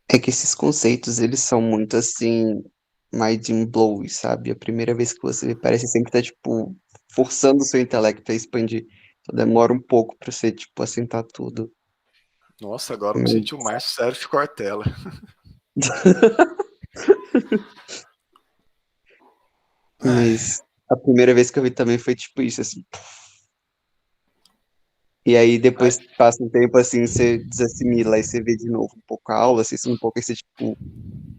[SPEAKER 8] É que esses conceitos, eles são muito assim, mind blowing, sabe? A primeira vez que você vê, parece sempre tá, tipo, forçando o seu intelecto a expandir. Então demora um pouco pra você, tipo, assentar tudo.
[SPEAKER 1] Nossa, agora eu me senti o Márcio Sérgio Cortella.
[SPEAKER 8] Mas a primeira vez que eu vi também foi tipo isso, assim. E aí depois passa um tempo assim, você desassimila, e você vê de novo um pouco a aula, assiste um pouco, e você tipo,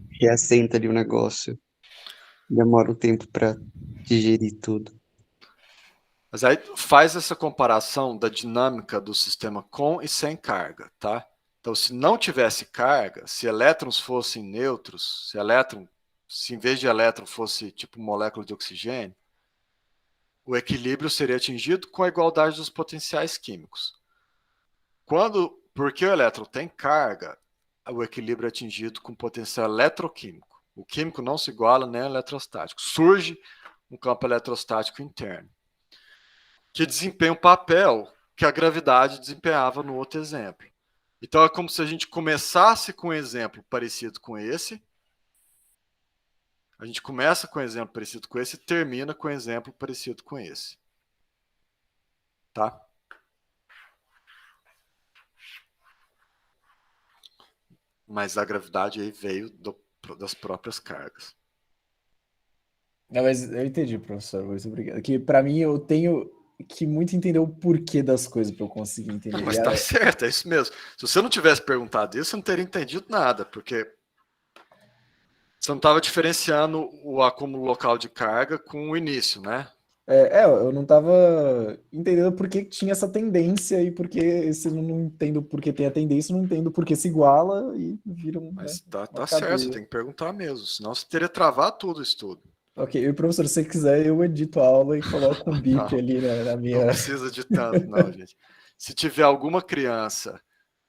[SPEAKER 8] reassenta ali o negócio. Demora um tempo pra digerir tudo.
[SPEAKER 1] Mas aí faz essa comparação da dinâmica do sistema com e sem carga, tá? Então, se não tivesse carga, se elétrons fossem neutros, se em vez de elétron fosse tipo molécula de oxigênio, o equilíbrio seria atingido com a igualdade dos potenciais químicos. Porque o elétron tem carga, o equilíbrio é atingido com potencial eletroquímico. O químico não se iguala nem ao eletrostático. Surge um campo eletrostático interno, que desempenha um papel que a gravidade desempenhava no outro exemplo. Então é como se a gente começasse com um exemplo parecido com esse. A gente começa com um exemplo parecido com esse e termina com um exemplo parecido com esse. Tá? Mas a gravidade aí veio das próprias cargas.
[SPEAKER 5] Não, mas eu entendi, professor. Muito obrigado. Que para mim eu tenho que muito entender o porquê das coisas para eu conseguir entender.
[SPEAKER 1] Mas tá certo, é isso mesmo. Se você não tivesse perguntado isso, você não teria entendido nada, porque você não estava diferenciando o acúmulo local de carga com o início, né?
[SPEAKER 5] Eu não estava entendendo por que tinha essa tendência e por que se eu não entendo por que tem a tendência, eu não entendo por que se iguala e vira um.
[SPEAKER 1] Mas
[SPEAKER 5] né,
[SPEAKER 1] tá certo, você tem que perguntar mesmo, senão você teria travado tudo isso tudo.
[SPEAKER 5] Ok, e professor, se você quiser, eu edito a aula e coloco um bip ali na minha.
[SPEAKER 1] Não precisa de tanto, não, gente. Se tiver alguma criança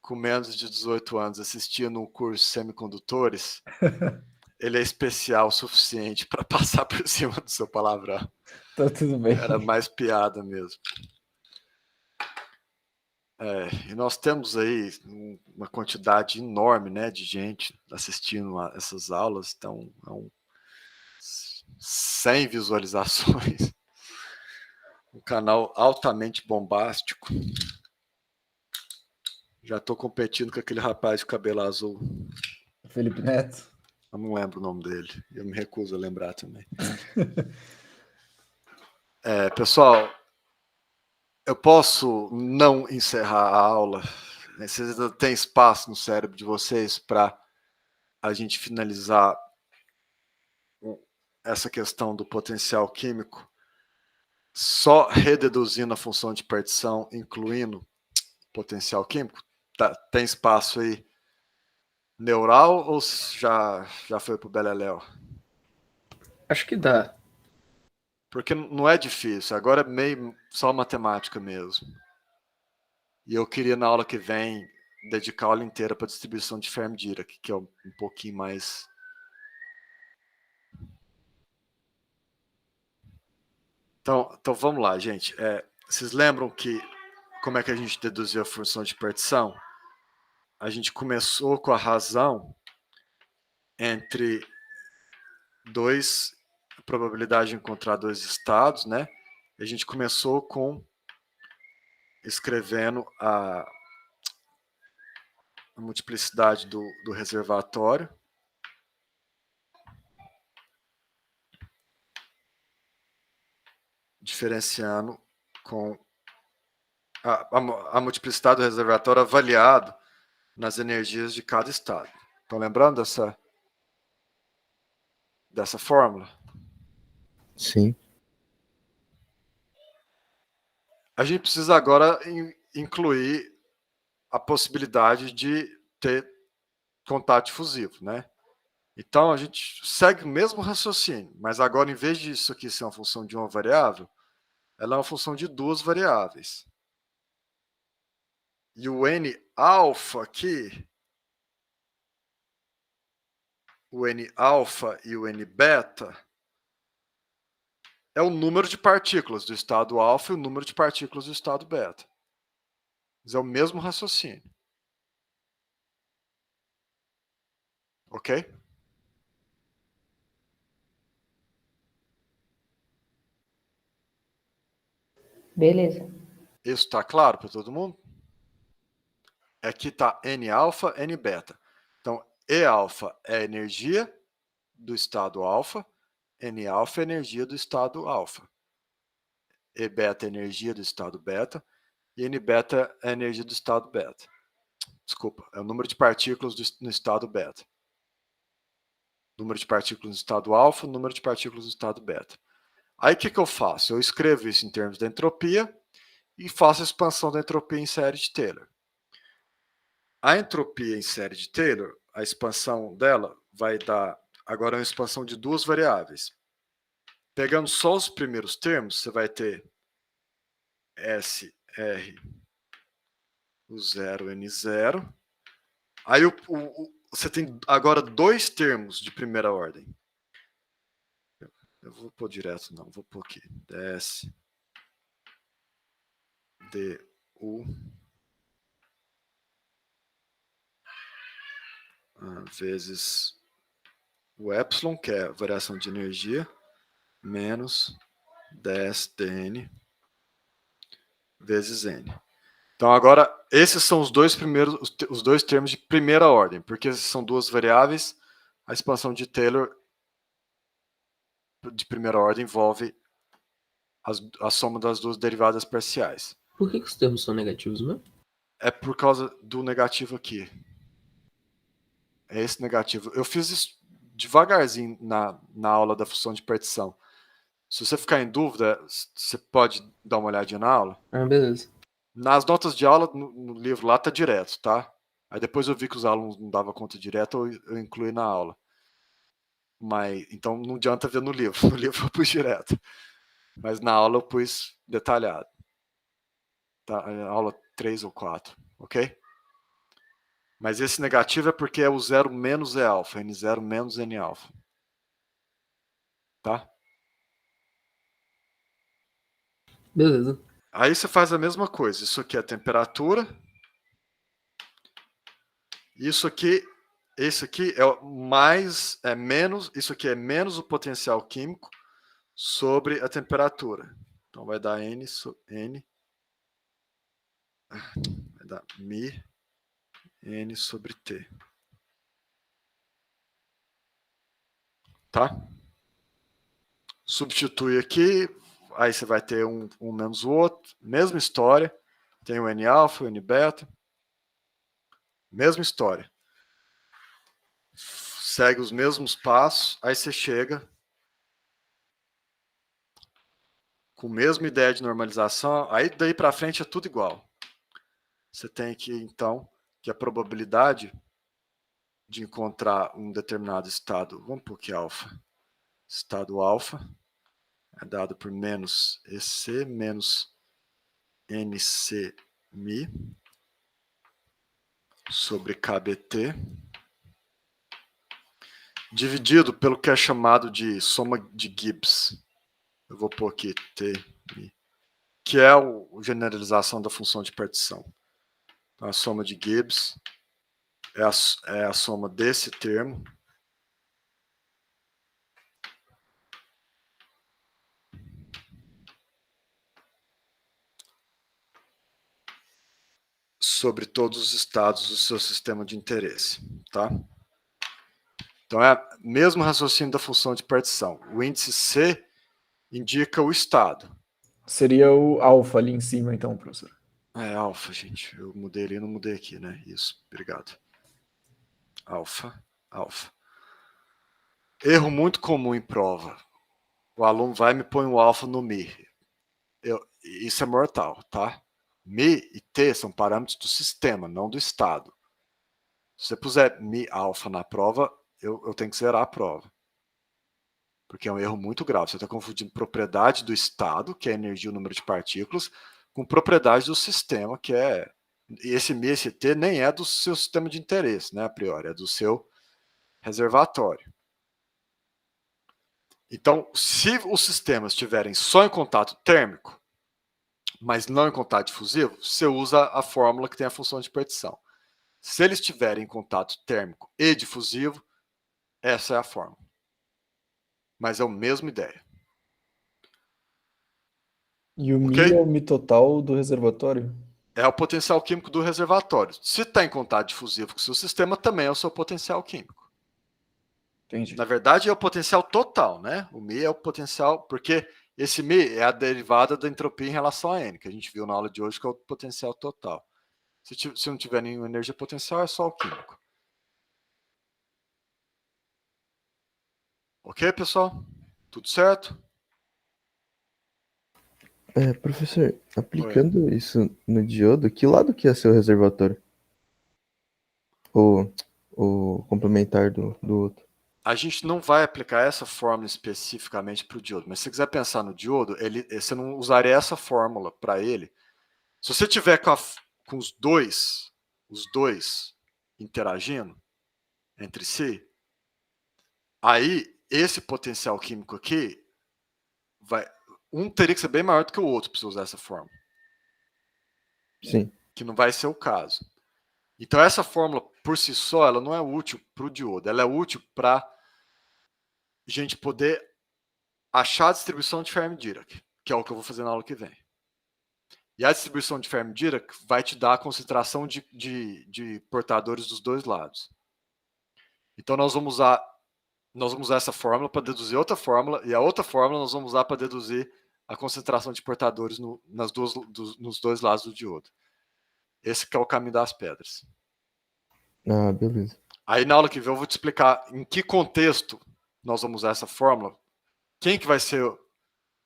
[SPEAKER 1] com menos de 18 anos assistindo um curso de semicondutores, ele é especial o suficiente para passar por cima do seu palavrão.
[SPEAKER 5] Tá tudo bem.
[SPEAKER 1] Era mais piada mesmo. E nós temos aí uma quantidade enorme, né, de gente assistindo a essas aulas, então 100 visualizações. Um canal altamente bombástico. Já estou competindo com aquele rapaz de cabelo azul.
[SPEAKER 5] Felipe Neto?
[SPEAKER 1] Eu não lembro o nome dele. Eu me recuso a lembrar também. Pessoal, eu posso não encerrar a aula? Vocês ainda têm espaço no cérebro de vocês para a gente finalizar essa questão do potencial químico só rededuzindo a função de partição, incluindo potencial químico? Tem espaço aí neural ou já foi pro beleléu?
[SPEAKER 2] Acho que dá.
[SPEAKER 1] Porque não é difícil, agora é meio só matemática mesmo. E eu queria na aula que vem dedicar a aula inteira para distribuição de Fermi-Dirac, que é um pouquinho mais Então vamos lá, gente. Vocês lembram como é que a gente deduziu a função de partição? A gente começou com a razão entre a probabilidade de encontrar dois estados, né? A gente começou escrevendo a multiplicidade do reservatório. Diferenciando com a multiplicidade do reservatório avaliado nas energias de cada estado. Estão lembrando dessa fórmula?
[SPEAKER 7] Sim.
[SPEAKER 1] A gente precisa agora incluir a possibilidade de ter contato difusivo, né? Então, a gente segue o mesmo raciocínio, mas agora, em vez disso aqui ser uma função de uma variável, ela é uma função de duas variáveis. E o N-alfa aqui, o N-alfa e o N-beta, é o número de partículas do estado alfa e o número de partículas do estado beta. Mas é o mesmo raciocínio. Ok?
[SPEAKER 6] Beleza.
[SPEAKER 1] Isso está claro para todo mundo? Aqui está N-alfa, N-beta. Então, E-alfa é a energia do estado alfa, N-alfa é a energia do estado alfa. E-beta é a energia do estado beta e N-beta é a energia do estado beta. Desculpa, é o número de partículas no estado beta. Número de partículas no estado alfa, número de partículas no estado beta. Aí o que eu faço? Eu escrevo isso em termos da entropia e faço a expansão da entropia em série de Taylor. A entropia em série de Taylor, a expansão dela vai dar agora uma expansão de duas variáveis. Pegando só os primeiros termos, você vai ter SR, o 0, N0. Aí você tem agora dois termos de primeira ordem. Eu vou pôr direto, não. Vou pôr aqui. DS, DU, vezes o epsilon, que é a variação de energia, menos 10dn vezes n. Então agora, esses são os dois termos de primeira ordem, porque são duas variáveis, a expansão de Taylor de primeira ordem envolve a soma das duas derivadas parciais.
[SPEAKER 2] Por que os termos são negativos, né?
[SPEAKER 1] É por causa do negativo aqui. É esse negativo. Eu fiz isso devagarzinho na aula da função de partição. Se você ficar em dúvida, você pode dar uma olhadinha na aula.
[SPEAKER 2] Ah, beleza.
[SPEAKER 1] Nas notas de aula, no livro lá, tá direto, tá? Aí depois eu vi que os alunos não davam conta direto, eu incluí na aula. Mas, então não adianta ver no livro. No livro eu pus direto. Mas na aula eu pus detalhado. Tá? Aula 3 ou 4, ok? Mas esse negativo é porque é o 0 menos E alfa, N0 menos N alfa. Tá?
[SPEAKER 2] Beleza.
[SPEAKER 1] Aí você faz a mesma coisa. Isso aqui é a temperatura. Isso aqui, esse aqui isso aqui é menos o potencial químico sobre a temperatura. Então vai dar vai dar μ N sobre T. Tá? Substitui aqui, aí você vai ter um menos o outro, mesma história. Tem o N alfa, o N beta. Mesma história. Segue os mesmos passos, aí você chega com a mesma ideia de normalização, aí daí para frente é tudo igual. Você tem que, então, que a probabilidade de encontrar um determinado estado, vamos pôr aqui alfa, estado alfa, é dado por menos EC menos NC μ sobre KBT, dividido pelo que é chamado de soma de Gibbs. Eu vou pôr aqui T, que é a generalização da função de partição. Então, a soma de Gibbs é a soma desse termo sobre todos os estados do seu sistema de interesse, tá? Então, é o mesmo raciocínio da função de partição. O índice C indica o estado.
[SPEAKER 5] Seria o alfa ali em cima, então, professor.
[SPEAKER 1] É alfa, gente. Eu mudei ali, não mudei aqui, né? Isso, obrigado. Alfa, alfa. Erro muito comum em prova. O aluno vai e me põe o alfa no Mi. Isso é mortal, tá? Mi e T são parâmetros do sistema, não do estado. Se você puser Mi alfa na prova, eu tenho que zerar a prova. Porque é um erro muito grave. Você está confundindo propriedade do estado, que é a energia e o número de partículas, com propriedade do sistema, que é... E esse Mi e esse T nem é do seu sistema de interesse, né, a priori, é do seu reservatório. Então, se os sistemas estiverem só em contato térmico, mas não em contato difusivo, você usa a fórmula que tem a função de partição. Se eles estiverem em contato térmico e difusivo, essa é a fórmula. Mas é a mesma ideia.
[SPEAKER 5] E o Mi
[SPEAKER 1] Ok?
[SPEAKER 5] é o Mi total do reservatório?
[SPEAKER 1] É o potencial químico do reservatório. Se está em contato difusivo com o seu sistema, também é o seu potencial químico.
[SPEAKER 5] Entendi.
[SPEAKER 1] Na verdade, é o potencial total, né? O Mi é o potencial, porque esse Mi é a derivada da entropia em relação a N, que a gente viu na aula de hoje, que é o potencial total. Se não tiver nenhuma energia potencial, é só o químico. Ok, pessoal? Tudo certo?
[SPEAKER 7] Professor, aplicando isso no diodo, que lado que é seu reservatório? O complementar do outro?
[SPEAKER 1] A gente não vai aplicar essa fórmula especificamente para o diodo, mas se você quiser pensar no diodo, você não usaria essa fórmula para ele. Se você tiver com os dois interagindo entre si, aí esse potencial químico aqui teria que ser bem maior do que o outro para você usar essa fórmula.
[SPEAKER 7] Sim.
[SPEAKER 1] Que não vai ser o caso. Então essa fórmula por si só, ela não é útil para o diodo, ela é útil para a gente poder achar a distribuição de Fermi-Dirac, que é o que eu vou fazer na aula que vem. E a distribuição de Fermi-Dirac vai te dar a concentração de portadores dos dois lados. Então nós vamos usar essa fórmula para deduzir outra fórmula, e a outra fórmula nós vamos usar para deduzir a concentração de portadores nos dois lados do diodo. Esse que é o caminho das pedras.
[SPEAKER 7] Ah, beleza.
[SPEAKER 1] Aí na aula que vem eu vou te explicar em que contexto nós vamos usar essa fórmula, quem que vai ser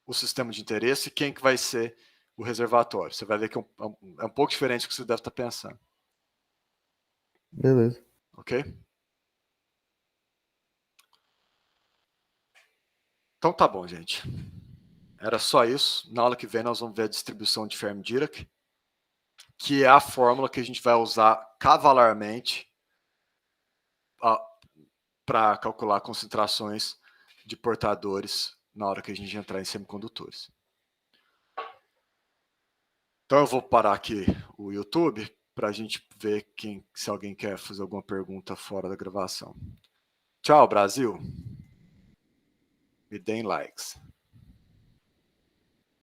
[SPEAKER 1] o sistema de interesse e quem que vai ser o reservatório. Você vai ver que é um pouco diferente do que você deve estar pensando.
[SPEAKER 7] Beleza.
[SPEAKER 1] Ok? Então tá bom, gente. Era só isso. Na aula que vem nós vamos ver a distribuição de Fermi-Dirac, que é a fórmula que a gente vai usar cavalarmente para calcular concentrações de portadores na hora que a gente entrar em semicondutores. Então eu vou parar aqui o YouTube para a gente ver se alguém quer fazer alguma pergunta fora da gravação. Tchau, Brasil. Me deem likes.